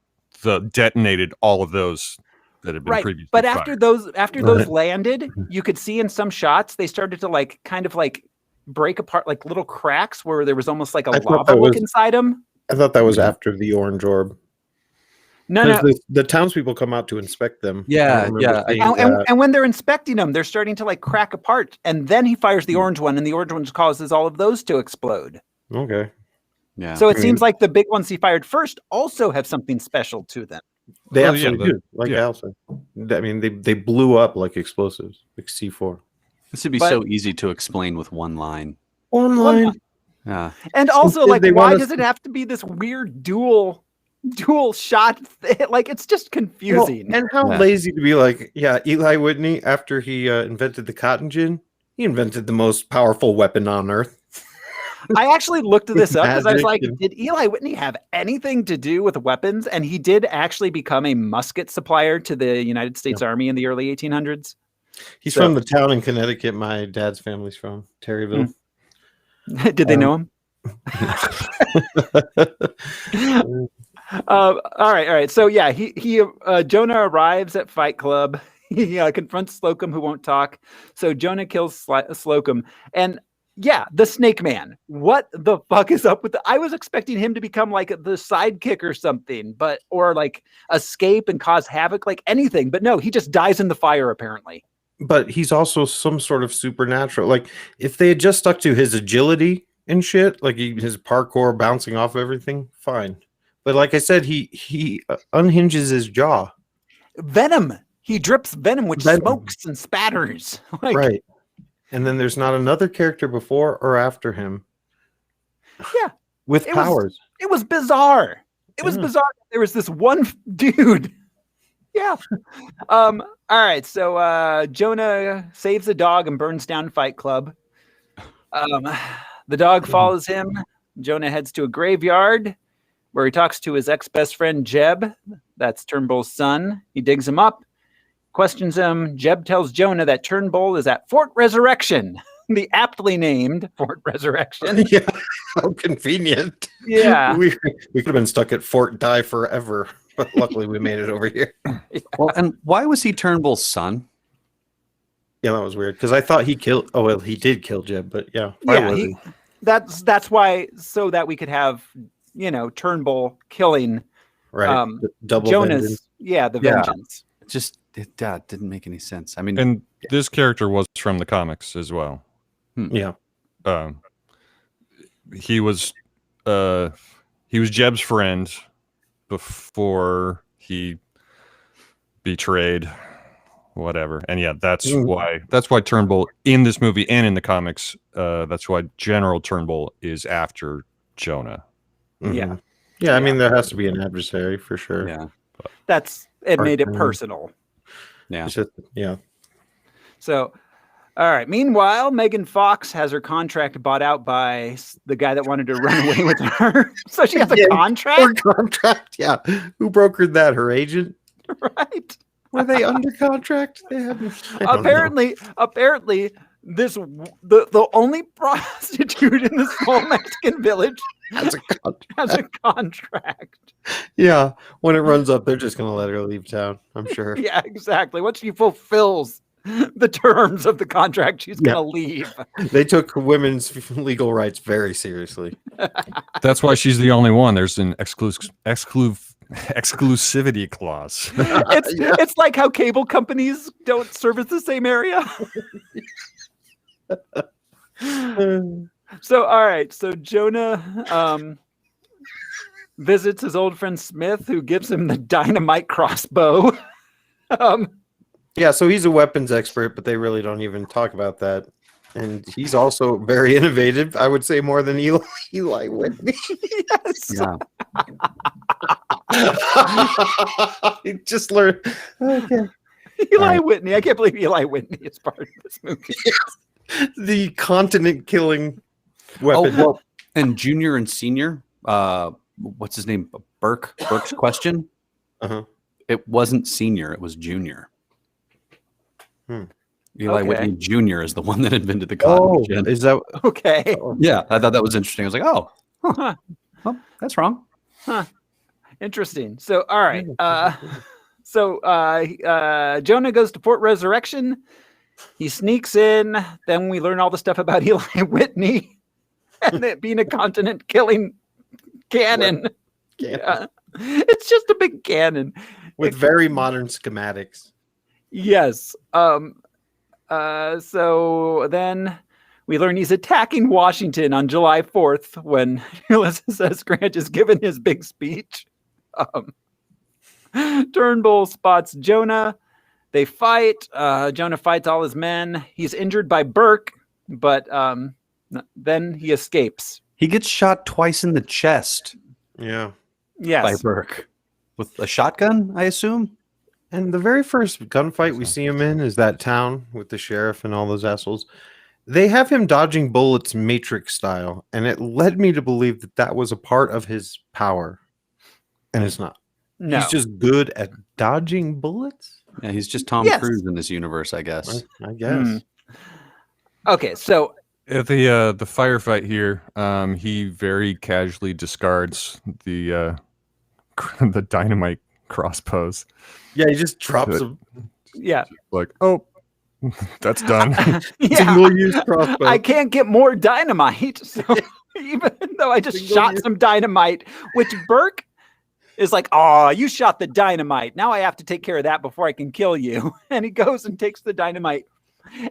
all of those that had been previously But fired. after those landed, you could see in some shots they started to like kind of like break apart like little cracks where there was almost like a lava look inside them. I thought that was after the orange orb. No. The townspeople come out to inspect them. Yeah. And when they're inspecting them, they're starting to like crack apart. And then he fires the orange one, and the orange one causes all of those to explode. Okay. Yeah. So it seems like the big ones he fired first also have something special to them. They absolutely do. Like Al said. I mean, they blew up like explosives, like C4. This would be so easy to explain with one line. One line. Yeah. And also, like, why does it have to be this weird dual shot like it's just confusing. And how lazy to be like, Eli Whitney, after he invented the cotton gin, he invented the most powerful weapon on earth. I actually looked this up because I was like, did Eli Whitney have anything to do with weapons? And he did actually become a musket supplier to the United States Army in the early 1800s. He's from the town in Connecticut my dad's family's from, Terryville. Did they know him? All right. So yeah, he Jonah arrives at Fight Club. He confronts Slocum, who won't talk. So Jonah kills Slocum, and the Snake Man. What the fuck is up with I was expecting him to become like the sidekick or something, or like escape and cause havoc, like anything. But no, he just dies in the fire apparently. But he's also some sort of supernatural. Like if they had just stuck to his agility and shit, like his parkour bouncing off everything, fine. But like I said, he unhinges his jaw. Venom. He drips venom, which smokes and spatters. Right. And then there's not another character before or after him. Yeah. With powers. It was bizarre. It was bizarre. There was this one dude. Yeah. All right. So Jonah saves a dog and burns down Fight Club. The dog follows him. Jonah heads to a graveyard where he talks to his ex-best friend, Jeb. That's Turnbull's son. He digs him up, questions him. Jeb tells Jonah that Turnbull is at Fort Resurrection, the aptly named Fort Resurrection. Yeah, how convenient. Yeah. We could have been stuck at Fort Die Forever, but luckily we made it over here. Well, and why was he Turnbull's son? Yeah, that was weird, because I thought he killed... Oh, well, he did kill Jeb, but yeah. That's why, so that we could have... Turnbull killing double Jonah's vengeance. the vengeance. It didn't make any sense. I mean, and this character was from the comics as well. Yeah. He was Jeb's friend before he betrayed whatever. And that's why Turnbull in this movie and in the comics, that's why General Turnbull is after Jonah. Mm-hmm. Yeah. I mean, there has to be an adversary for sure. Yeah, made it personal. Yeah, So, all right. Meanwhile, Megan Fox has her contract bought out by the guy that wanted to run away with her. So she has a contract. Her contract. Yeah. Who brokered that? Her agent. Right. Were they under contract? They had. Apparently, the only prostitute in this small Mexican village has a contract. Yeah, when it runs up, they're just gonna let her leave town, I'm sure. Yeah, exactly. Once she fulfills the terms of the contract, she's gonna leave. They took women's legal rights very seriously. That's why she's the only one. There's an exclusivity clause. It's like how cable companies don't service the same area. So, all right. So Jonah visits his old friend Smith, who gives him the dynamite crossbow. Yeah, so he's a weapons expert, but they really don't even talk about that. And he's also very innovative, I would say, more than Eli Whitney. Yes. Yeah. He just learned. Okay. Eli Whitney. I can't believe Eli Whitney is part of this movie. Yes. The continent killing weapon. Oh, well, and Junior and Senior, what's his name? Burke's question. Uh-huh. It wasn't Senior, it was Junior. Eli Okay. Whitney Jr. is the one that invented the cotton gin. is that Okay. Yeah, I thought that was interesting. I was like, oh, Huh. well, that's wrong. Interesting. So, all right. Jonah goes to Fort Resurrection. He sneaks in. Then we learn all the stuff about Eli Whitney and it being a continent killing cannon. Yeah. It's just a big cannon with very modern schematics? Yes. So then we learn he's attacking Washington on July 4th when Ulysses S. Grant is given his big speech. Turnbull spots Jonah. They fight. Jonah fights all his men. He's injured by Burke, but then he escapes. He gets shot twice in the chest Yeah. Yes. by Burke with a shotgun, I assume. And the very first gunfight we see him in is that town with the sheriff and all those assholes. They have him dodging bullets Matrix style, and it led me to believe that that was a part of his power. And it's not. No. He's just good at dodging bullets? Yeah, he's just Tom Yes. Cruise in this universe, I guess. I guess. Okay, so At the firefight here, he very casually discards the the dynamite crossbows. Yeah, he just drops them. yeah. Like, oh, that's done. Yeah. Single-use crossbow. I can't get more dynamite. So even though I just shot some dynamite, which Burke is like, oh, you shot the dynamite. Now I have to take care of that before I can kill you. And he goes and takes the dynamite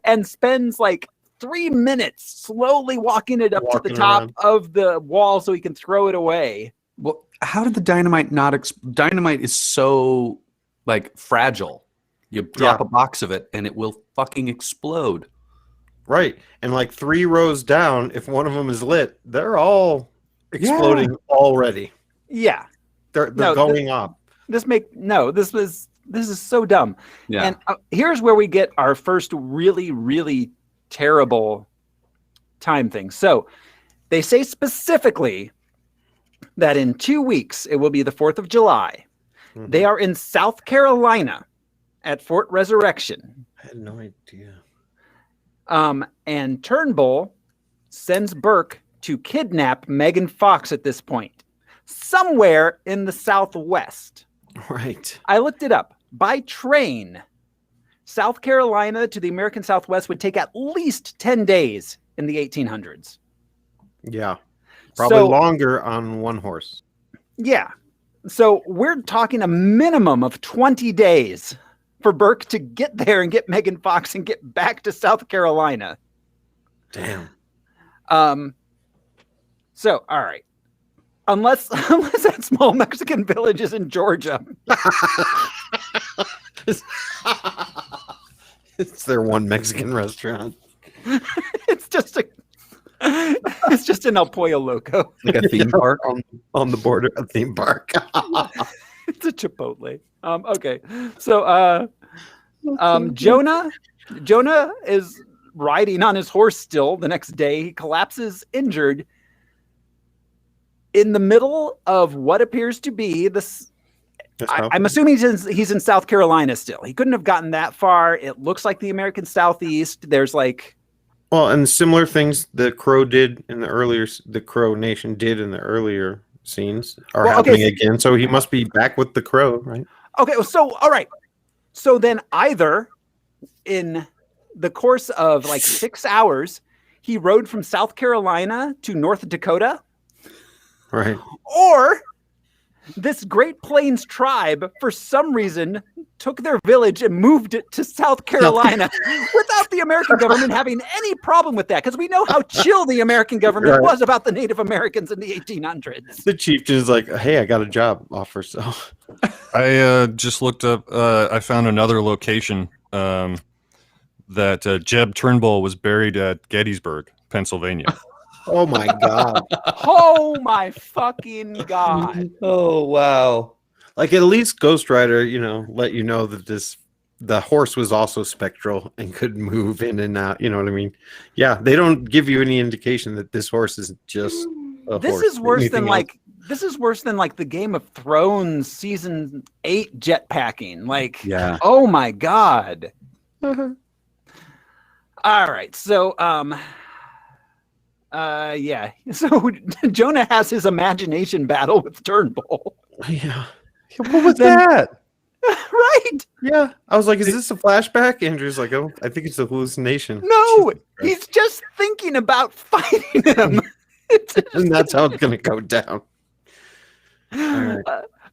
and spends like 3 minutes slowly walking it up to the top around. of the wall so he can throw it away. Well, how did the dynamite not? Dynamite is so like fragile. You drop a box of it and it will fucking explode. Right. And like 3 rows down, if one of them is lit, they're all exploding already. Yeah. They're No, going up. This is so dumb. Yeah. And here's where we get our first really, really terrible time thing. So they say specifically that in 2 weeks, it will be the 4th of July. Mhm. They are in South Carolina at Fort Resurrection. I had no idea. And Turnbull sends Burke to kidnap Megan Fox at this point, somewhere in the Southwest. Right. I looked it up. By train, South Carolina to the American Southwest would take at least 10 days in the 1800s. Yeah. Probably So- longer on one horse. Yeah. So we're talking a minimum of 20 days for Burke to get there and get Megan Fox and get back to South Carolina. Damn. So, all right. Unless that small Mexican village is in Georgia. It's their one Mexican restaurant. It's just an El Pollo Loco. Like a theme park. On the border of theme park. It's a Chipotle. Okay. So Jonah is riding on his horse still the next day. He collapses injured in the middle of what appears to be this. I'm assuming he's in South Carolina still. He couldn't have gotten that far. It looks like the American Southeast. There's like, Well, and similar things the Crow did in the Crow Nation did in the earlier scenes are happening again. So he must be back with the Crow, right? okay, so all right. So then either in the course of like 6 hours, he rode from South Carolina to North Dakota, Right. or this Great Plains tribe, for some reason, took their village and moved it to South Carolina without the American government having any problem with that, because we know how chill the American government was about the Native Americans in the 1800s. The chieftain is like, hey, I got a job offer. So I just looked up. I found another location that Jeb Turnbull was buried at Gettysburg, Pennsylvania. oh my God. Oh my fucking God. Oh wow. Like at least Ghost Rider, let you know that the horse was also spectral and could move in and out. You know what I mean? Yeah, they don't give you any indication that this horse is just a This horse. is worse Anything than else. this is worse than like the Game of Thrones season 8 jetpacking. Like, Yeah. oh my God. All right. So, yeah. So Jonah has his imagination battle with Turnbull. Yeah. What was Then- that? Right? Yeah. I was like, is this a flashback? Andrew's like, oh, I think it's a hallucination. No, Jesus Christ. he's just thinking about fighting him. And that's how it's going to go down. All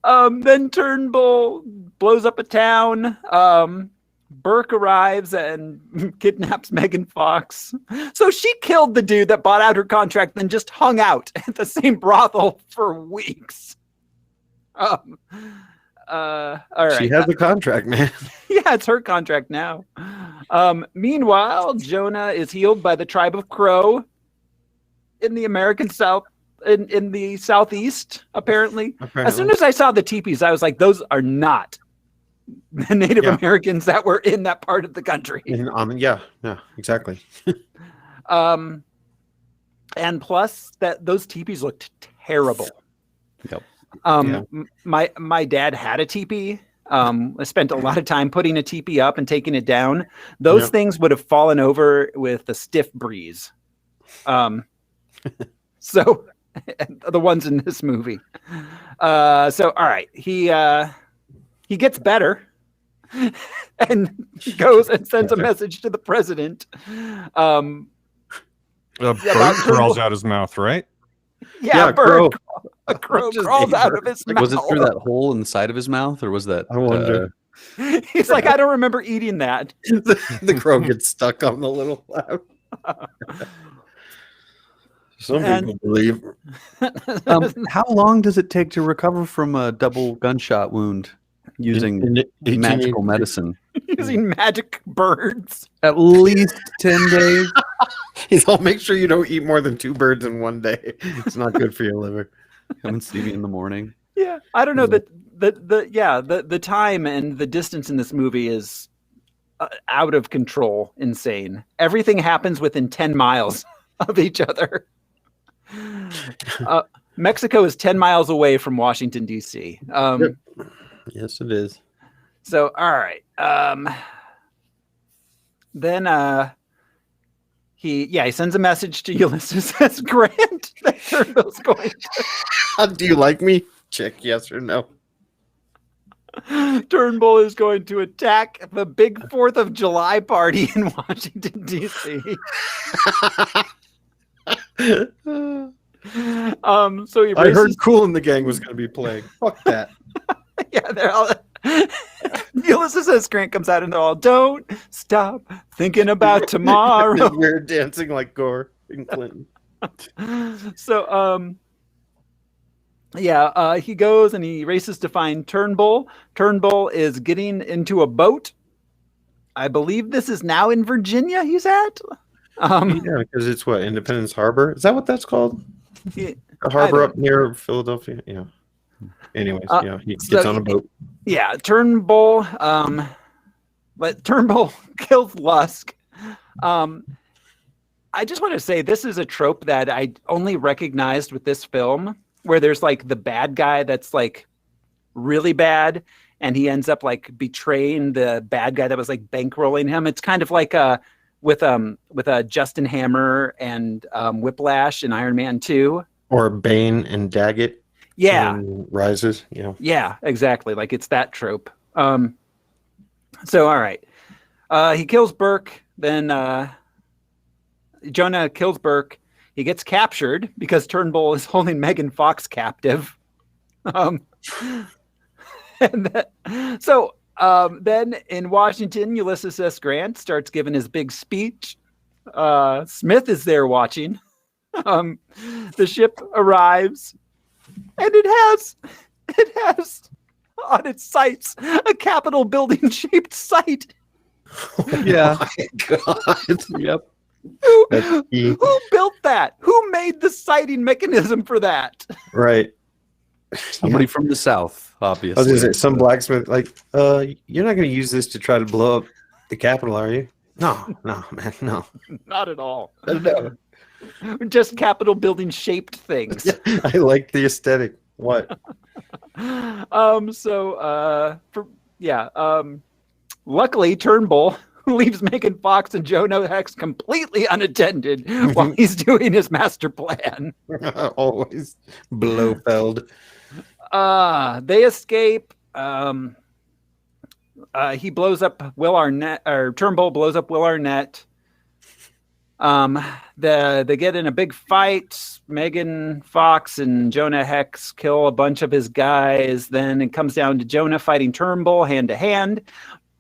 right. Then Turnbull blows up a town. Burke arrives and kidnaps Megan Fox. So she killed the dude that bought out her contract, then just hung out at the same brothel for weeks. All right. She has a contract, man. Yeah, it's her contract now. Meanwhile, Jonah is healed by the tribe of Crow in the American South, in the Southeast, apparently. As soon as I saw the teepees, I was like, those are not the Native Americans that were in that part of the country. Yeah, exactly. And plus, those teepees looked terrible. Yep. My dad had a teepee. I spent a lot of time putting a teepee up and taking it down. Those things would have fallen over with a stiff breeze. So the ones in this movie. So all right, he gets better and goes and sends a message to the president. A bird crawls out his mouth, right? Yeah, Crow. a crow Just crawls a out bird. of his Like, mouth. was it through that hole in the side of his mouth, or was that? I wonder. He's like, I don't remember eating that. The crow gets stuck on the little flap. Some people believe. How long does it take to recover from a double gunshot wound using magical medicine? Using magic birds. At least 10 days. He's all, make sure you don't eat more than 2 birds in one day. It's not good for your liver. Come and see me in the morning. Yeah, I don't know that the time and the distance in this movie is out of control, insane. Everything happens within 10 miles of each other. Mexico is 10 miles away from Washington, D.C. Yes, it is. So, all right. Then he sends a message to Ulysses S. Grant that Turnbull's going to... Do you like me? Check yes or no. Turnbull is going to attack the big 4th of July party in Washington, D.C. So he races... I heard Kool and the Gang was going to be playing. Fuck that. Yeah, they're all... Ulysses S. Grant comes out and they're all, don't stop thinking about tomorrow. We're dancing like Gore and Clinton. So, he goes and he races to find Turnbull. Turnbull is getting into a boat. I believe this is now in Virginia he's at. Yeah, because it's what, Independence Harbor? Is that what that's called? Yeah, A harbor up near Philadelphia? Yeah. Anyways, he gets on a boat. Yeah, Turnbull. But Turnbull kills Lusk. I just want to say this is a trope that I only recognized with this film, where there's like the bad guy that's like really bad, and he ends up like betraying the bad guy that was like bankrolling him. It's kind of like with Justin Hammer and Whiplash in Iron Man 2, or Bane and Daggett. Yeah, Rises. Yeah, exactly. Like it's that trope. So all right, he kills Burke. Then Jonah kills Burke. He gets captured because Turnbull is holding Megan Fox captive. Then in Washington, Ulysses S. Grant starts giving his big speech. Smith is there watching. The ship arrives, and it has on its sights a Capitol building shaped sight. Yeah. Oh my God. Yep. Who built that? Who made the sighting mechanism for that? Right. Somebody from the South, obviously. I was gonna say, some blacksmith, like, you're not going to use this to try to blow up the Capitol, are you? No, man, no. Not at all. No. Just Capitol building shaped things. I like the aesthetic. What? Luckily Turnbull, leaves Megan Fox and Jonah Hex completely unattended while he's doing his master plan. Always Blofeld. They escape. He blows up Will Arnett, or Turnbull blows up Will Arnett. They get in a big fight. Megan Fox and Jonah Hex kill a bunch of his guys. Then it comes down to Jonah fighting Turnbull hand to hand,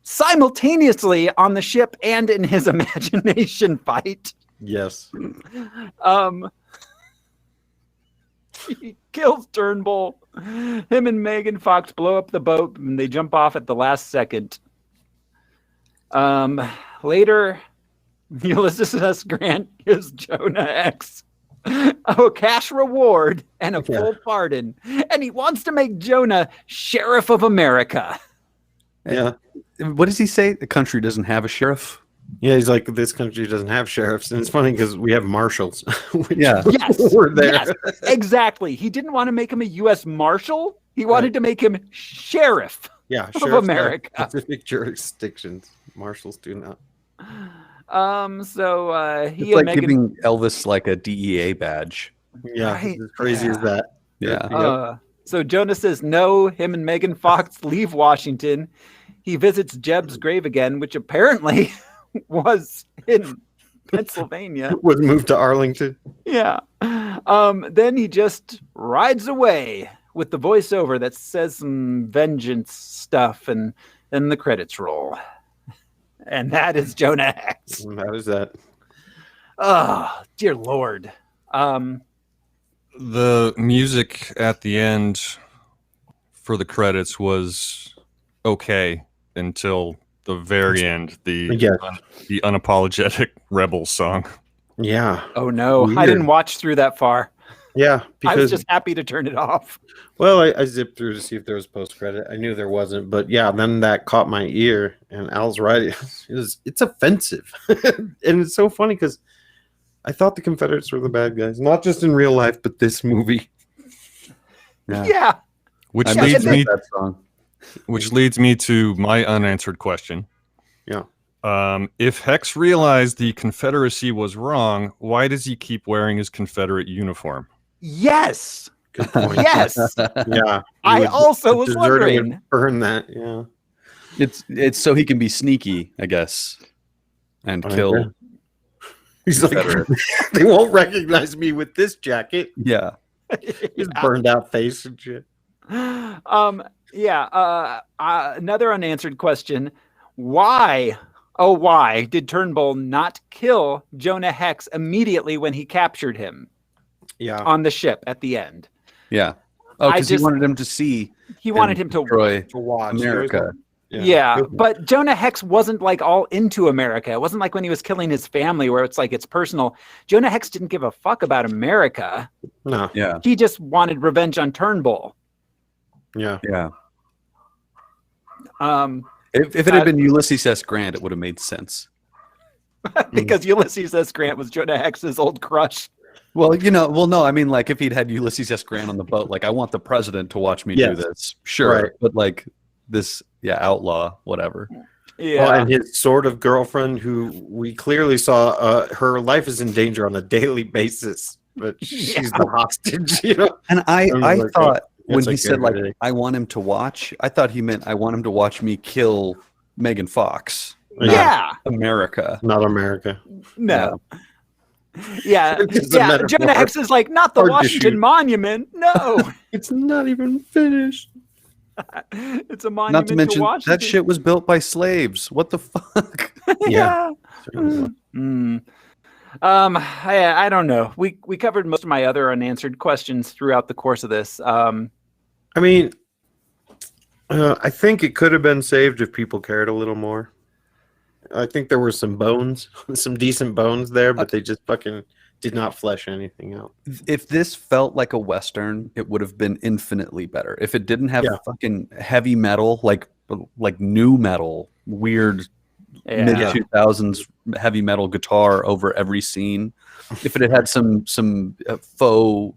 simultaneously on the ship and in his imagination fight. Yes. He kills Turnbull. Him and Megan Fox blow up the boat and they jump off at the last second. Later, Ulysses S. Grant gives Jonah Hex a cash reward and a full pardon. And he wants to make Jonah Sheriff of America. Yeah. What does he say? The country doesn't have a sheriff? Yeah, he's like, this country doesn't have sheriffs. And it's funny because we have marshals. Yeah. Yes. We're there. Yes, exactly. He didn't want to make him a U.S. Marshal. He wanted to make him Sheriff Yeah, of sheriffs America. have specific jurisdictions. Marshals do not. So he It's and like Megan... giving Elvis like a DEA badge. Yeah, Right. as crazy as that. Yeah. So Jonah says no. Him and Megan Fox leave Washington. He visits Jeb's grave again, which apparently was in Pennsylvania. Was moved to Arlington. Yeah. Then he just rides away with the voiceover that says some vengeance stuff, and then the credits roll. And that is Jonah Hex. And that is that. Oh, dear Lord. The music at the end for the credits was okay until the very end. The unapologetic Rebel song. Yeah. Oh no, Weird. I didn't watch through that far. Yeah, I was because just happy to turn it off. well, I zipped through to see if there was post credit. I knew there wasn't, but yeah, then that caught my ear, and Al's right. It's offensive, and it's so funny because I thought the Confederates were the bad guys, not just in real life, but this movie. Yeah. Which Yeah, leads and me that song. which leads me to my unanswered question. Yeah. If Hex realized the Confederacy was wrong, why does he keep wearing his Confederate uniform? Yes. Good point. Yes. Yeah, I also was deserting wondering. would burn that. Yeah, It's so he can be sneaky, I guess, and kill. He's like, they won't recognize me with this jacket. Yeah. His burned out face and shit. Another unanswered question. Why did Turnbull not kill Jonah Hex immediately when he captured him Yeah, on the ship at the end? Yeah. Oh, because he just- wanted him to see. He wanted him to destroy to watch America. Yeah, but Jonah Hex wasn't like all into America. It wasn't like when he was killing his family where it's like it's personal. Jonah Hex didn't give a fuck about America. No. Yeah. He just wanted revenge on Turnbull. Yeah. Yeah. Um, If it had been Ulysses S. Grant, it would have made sense. because Ulysses S. Grant was Jonah Hex's old crush. Well, no, I mean, like if he'd had Ulysses S. Grant on the boat, like I want the president to watch me do Yes. this. Sure. Right. But like this, outlaw, whatever. Yeah. Well, and his sort of girlfriend, who we clearly saw, her life is in danger on a daily basis, but she's the hostage. And I like, thought when it's he like said every like day. I want him to watch, I thought he meant I want him to watch me kill Megan Fox. Yeah. America. Not America. No. Yeah. It's a Yeah. metaphor. Jonah Hex is like, not the Hard to Washington shoot. Monument. No. It's not even finished. It's a monument Not to mention Washington. that shit was built by slaves. What the fuck? Yeah. I don't know. We covered most of my other unanswered questions throughout the course of this. I mean, I think it could have been saved if people cared a little more. I think there were some bones, some decent bones there, but they just fucking did not flesh anything out. If this felt like a Western, it would have been infinitely better. If it didn't have Yeah. fucking heavy metal, like new metal, weird mid 2000s heavy metal guitar over every scene. If it had had some faux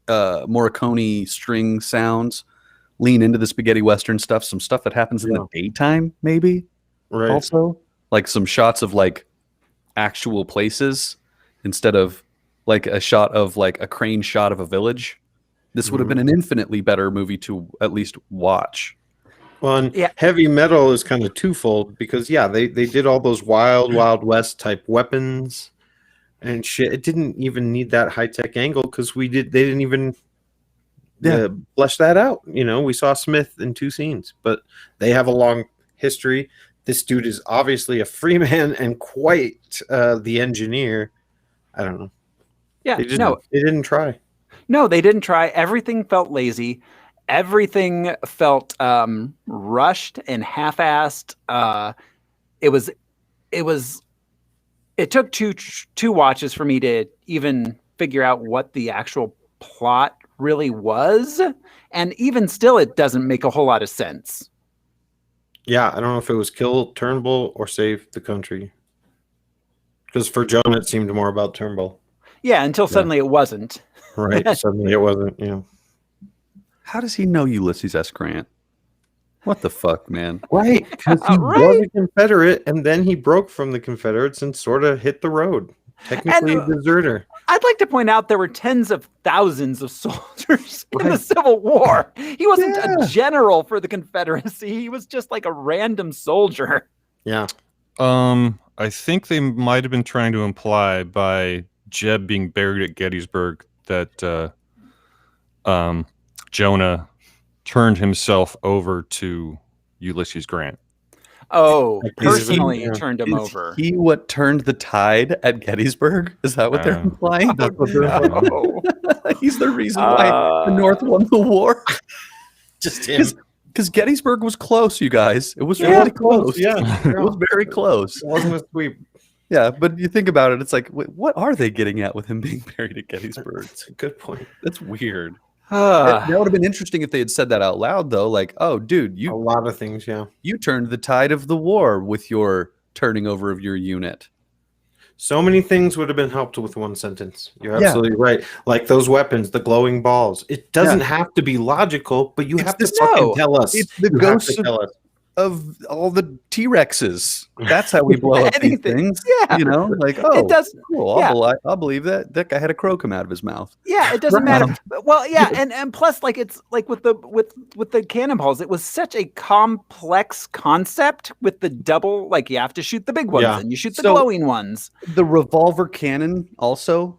Morricone string sounds, lean into the spaghetti Western stuff, some stuff that happens in the daytime, maybe. Right. Also, like some shots of like actual places instead of like a shot of like a crane shot of a village. This would have been an infinitely better movie to at least watch. Well, and Heavy Metal is kind of twofold because they did all those Wild West type weapons and shit. It didn't even need that high tech angle because they didn't even flesh that out. You know, we saw Smith in 2 scenes, but they have a long history. This dude is obviously a free man and quite the engineer. I don't know. Yeah, they didn't try. No, they didn't try. Everything felt lazy. Everything felt rushed and half-assed. It took two watches for me to even figure out what the actual plot really was, and even still, it doesn't make a whole lot of sense. Yeah, I don't know if it was kill Turnbull or save the country. Because for Jonah, it seemed more about Turnbull. Yeah, until suddenly it wasn't. Right, suddenly it wasn't, How does he know Ulysses S. Grant? What the fuck, man? Right, because he was a Confederate, and then he broke from the Confederates and sort of hit the road. Technically a deserter. I'd like to point out there were tens of thousands of soldiers in the Civil War. He wasn't a general for the Confederacy. He was just like a random soldier. Yeah. I think they might have been trying to imply by Jeb being buried at Gettysburg that Jonah turned himself over to Ulysses Grant. Oh, personally turned him over. He what turned the tide at Gettysburg? Is that what they're implying? That's what they're implying. He's the reason why the North won the war. Just him. Because Gettysburg was close, you guys. It was really close. Yeah, it was very close. It wasn't a sweep. Yeah, but you think about it, it's like, wait, what are they getting at with him being buried at Gettysburg? That's a good point. That's weird. That would have been interesting if they had said that out loud, though. Like, oh, dude, a lot of things, you turned the tide of the war with your turning over of your unit. So many things would have been helped with one sentence. You're absolutely right. Like those weapons, the glowing balls. It doesn't have to be logical, but you have to fucking tell us. It's the ghosts of all the T-Rexes. That's how we blow up these things. Yeah. You know, like, oh, it does, cool. I'll believe that guy had a crow come out of his mouth. Yeah, it doesn't matter. Well, yeah, and plus, like, it's like with the cannonballs, it was such a complex concept with the double, like, you have to shoot the big ones and you shoot the glowing ones. The revolver cannon also,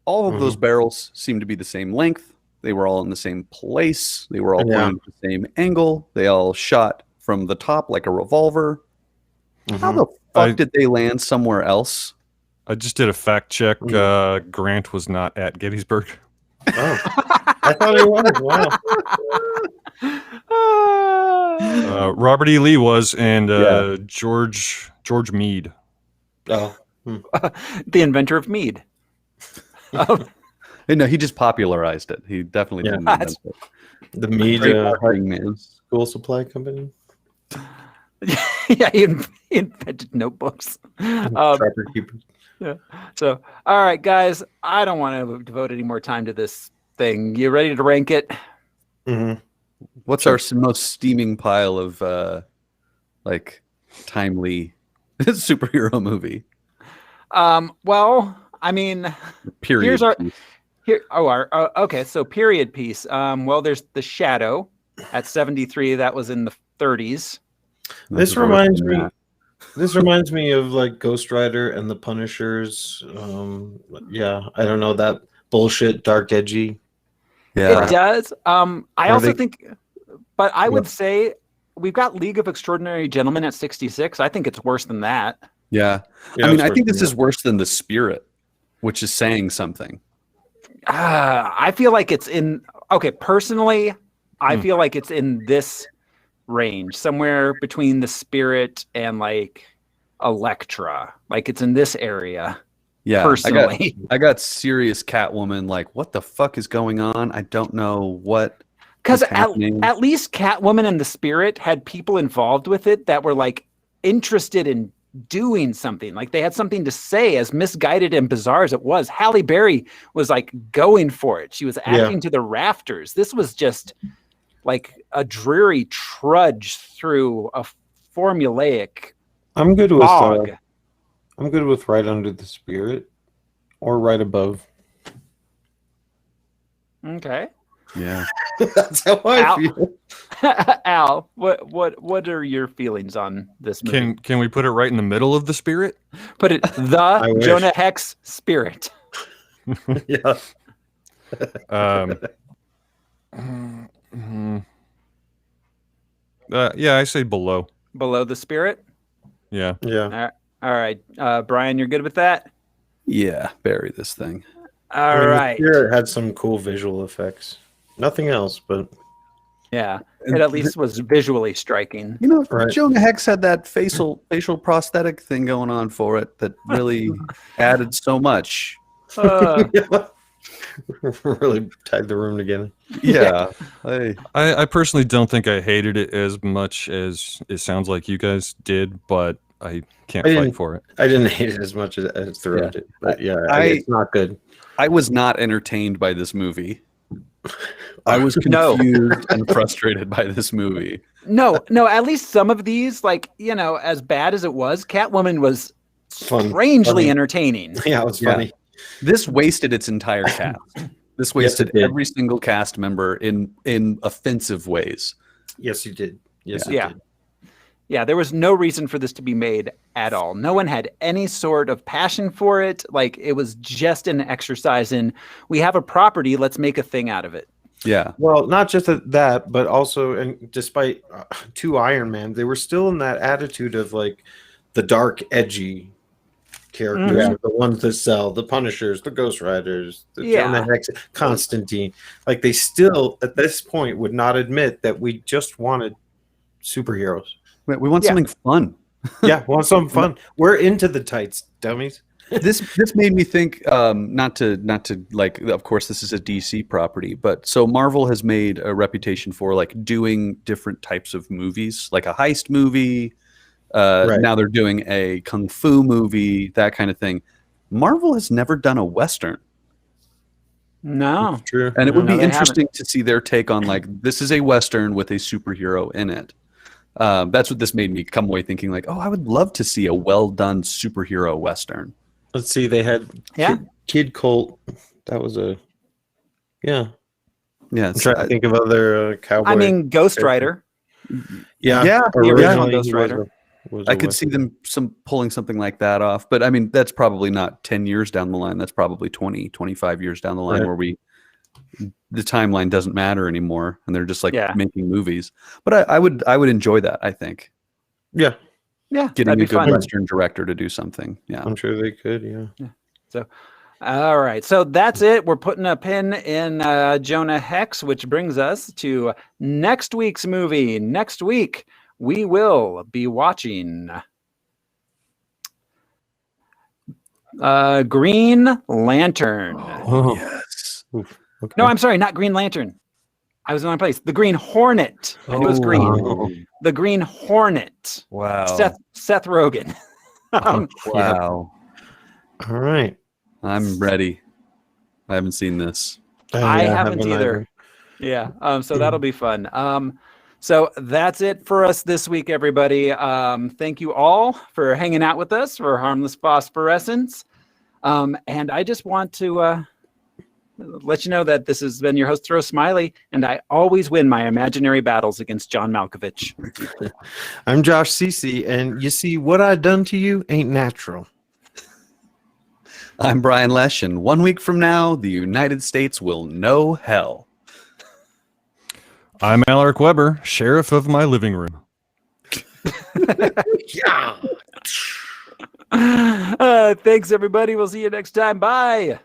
all of those barrels seem to be the same length. They were all in the same place. They were all pointing at the same angle. They all shot from the top like a revolver. How the fuck did they land somewhere else? I just did a fact check. Grant was not at Gettysburg. Oh, I thought he was. Wow. Robert E. Lee was, and George Meade. Oh, the inventor of mead. No, he just popularized it. He definitely didn't invent it. The Meade school supply company. Yeah, he invented notebooks. Yeah. So, all right, guys, I don't want to devote any more time to this thing. You ready to rank it? Mm-hmm. What's our most steaming pile of like timely superhero movie? Well, I mean, period. Okay, so period piece. Well, there's The Shadow at 73. That was in the 30s. This reminds me of like Ghost Rider and the Punishers. I don't know, that bullshit, dark, edgy. Yeah, it does. I would say we've got League of Extraordinary Gentlemen at 66. I think it's worse than that. Yeah, I mean, I think this is worse than The Spirit, which is saying something. I feel like it's in. Okay, personally, I feel like it's in this range, somewhere between The Spirit and like Elektra. Like it's in this area. Yeah, personally, I got serious Catwoman. Like, what the fuck is going on? I don't know what. Because at least Catwoman and The Spirit had people involved with it that were like interested in doing something. Like they had something to say, as misguided and bizarre as it was. Halle Berry was like going for it. She was acting to the rafters. This was just like a dreary trudge through a formulaic I'm good with Fog. I'm good with right under the spirit or right above. Okay. Yeah. That's how I Al. feel. Al, what are your feelings on this movie? Can we put it right in the middle of the spirit? Put it the wish. Jonah Hex spirit. Yeah. Yeah, I say below. Below the spirit? Yeah. Yeah. All right. Brian, you're good with that? Yeah. Bury this thing. All The right. spirit had some cool visual effects. Nothing else, but Yeah. It at least was visually striking. You know, Right. Jonah Hex had that facial prosthetic thing going on for it that really added so much. really tied the room together. Yeah. I personally don't think I hated it as much as it sounds like you guys did, but I can't I fight didn't- for it. I didn't hate it as much as throughout it, but yeah, it's not good. I was not entertained by this movie. I was No. confused and frustrated by this movie. No, at least some of these, like, as bad as it was, Catwoman was Fun. strangely Funny. entertaining. Yeah, it was Yeah. funny. This wasted its entire cast. This wasted did. every single cast member in offensive ways. Yes, you did. Yes, Yeah. you did. Yeah, there was no reason for this to be made at all. No one had any sort of passion for it. Like, it was just an exercise in, we have a property, let's make a thing out of it. Yeah. Well, not just that, but also, and despite two Iron Man, they were still in that attitude of like the dark, edgy characters, Mhm. the ones that sell, the Punishers, the Ghost Riders, the Yeah. Jonah Hex, Constantine. Like they still, at this point, would not admit that we just wanted superheroes. We want Yeah. something fun. Yeah, want something fun. We're into the tights, dummies. This made me think not to like, of course this is a DC property, but so Marvel has made a reputation for like doing different types of movies, like a heist movie. Right. Now they're doing a kung fu movie, that kind of thing. Marvel has never done a Western. No. True. And it would No, be they interesting to see their take on like, this is a Western with a superhero in it. That's what this made me come away thinking like, oh, I would love to see a well done superhero Western. Let's see. They had Yeah. Kid Colt. That was a Yeah. I'm trying to think of other cowboy. I mean, Ghost Rider. yeah, Yeah, the original originally Ghost he was Rider. I could see them pulling something like that off, but I mean, that's probably not 10 years down the line. That's probably 20, 25 years down the line Right. where the timeline doesn't matter anymore. And they're just like Yeah. making movies, but I would enjoy that. I think Yeah, Yeah, getting that'd a be good fun. Western director to do something. Yeah. I'm sure they could. Yeah. All right, so that's it. We're putting a pin in Jonah Hex, which brings us to next week's movie. Next week, we will be watching Green Lantern. Oh, Yes. okay. No, I'm sorry, not Green Lantern. I was in the wrong place. The Green Hornet. I knew it was green. Oh. The Green Hornet. Wow. Seth Rogen. Wow. All right. I'm ready. I haven't seen this. I haven't either. Yeah. So that'll be fun. So that's it for us this week, everybody. Thank you all for hanging out with us for Harmless Phosphorescence. And I just want to let you know that this has been your host, Throw Smiley, and I always win my imaginary battles against John Malkovich. I'm Josh Cece, and you see, what I done to you ain't natural. I'm Brian Lesh, and 1 week from now, the United States will know hell. I'm Alaric Weber, sheriff of my living room. Yeah. Thanks, everybody. We'll see you next time. Bye.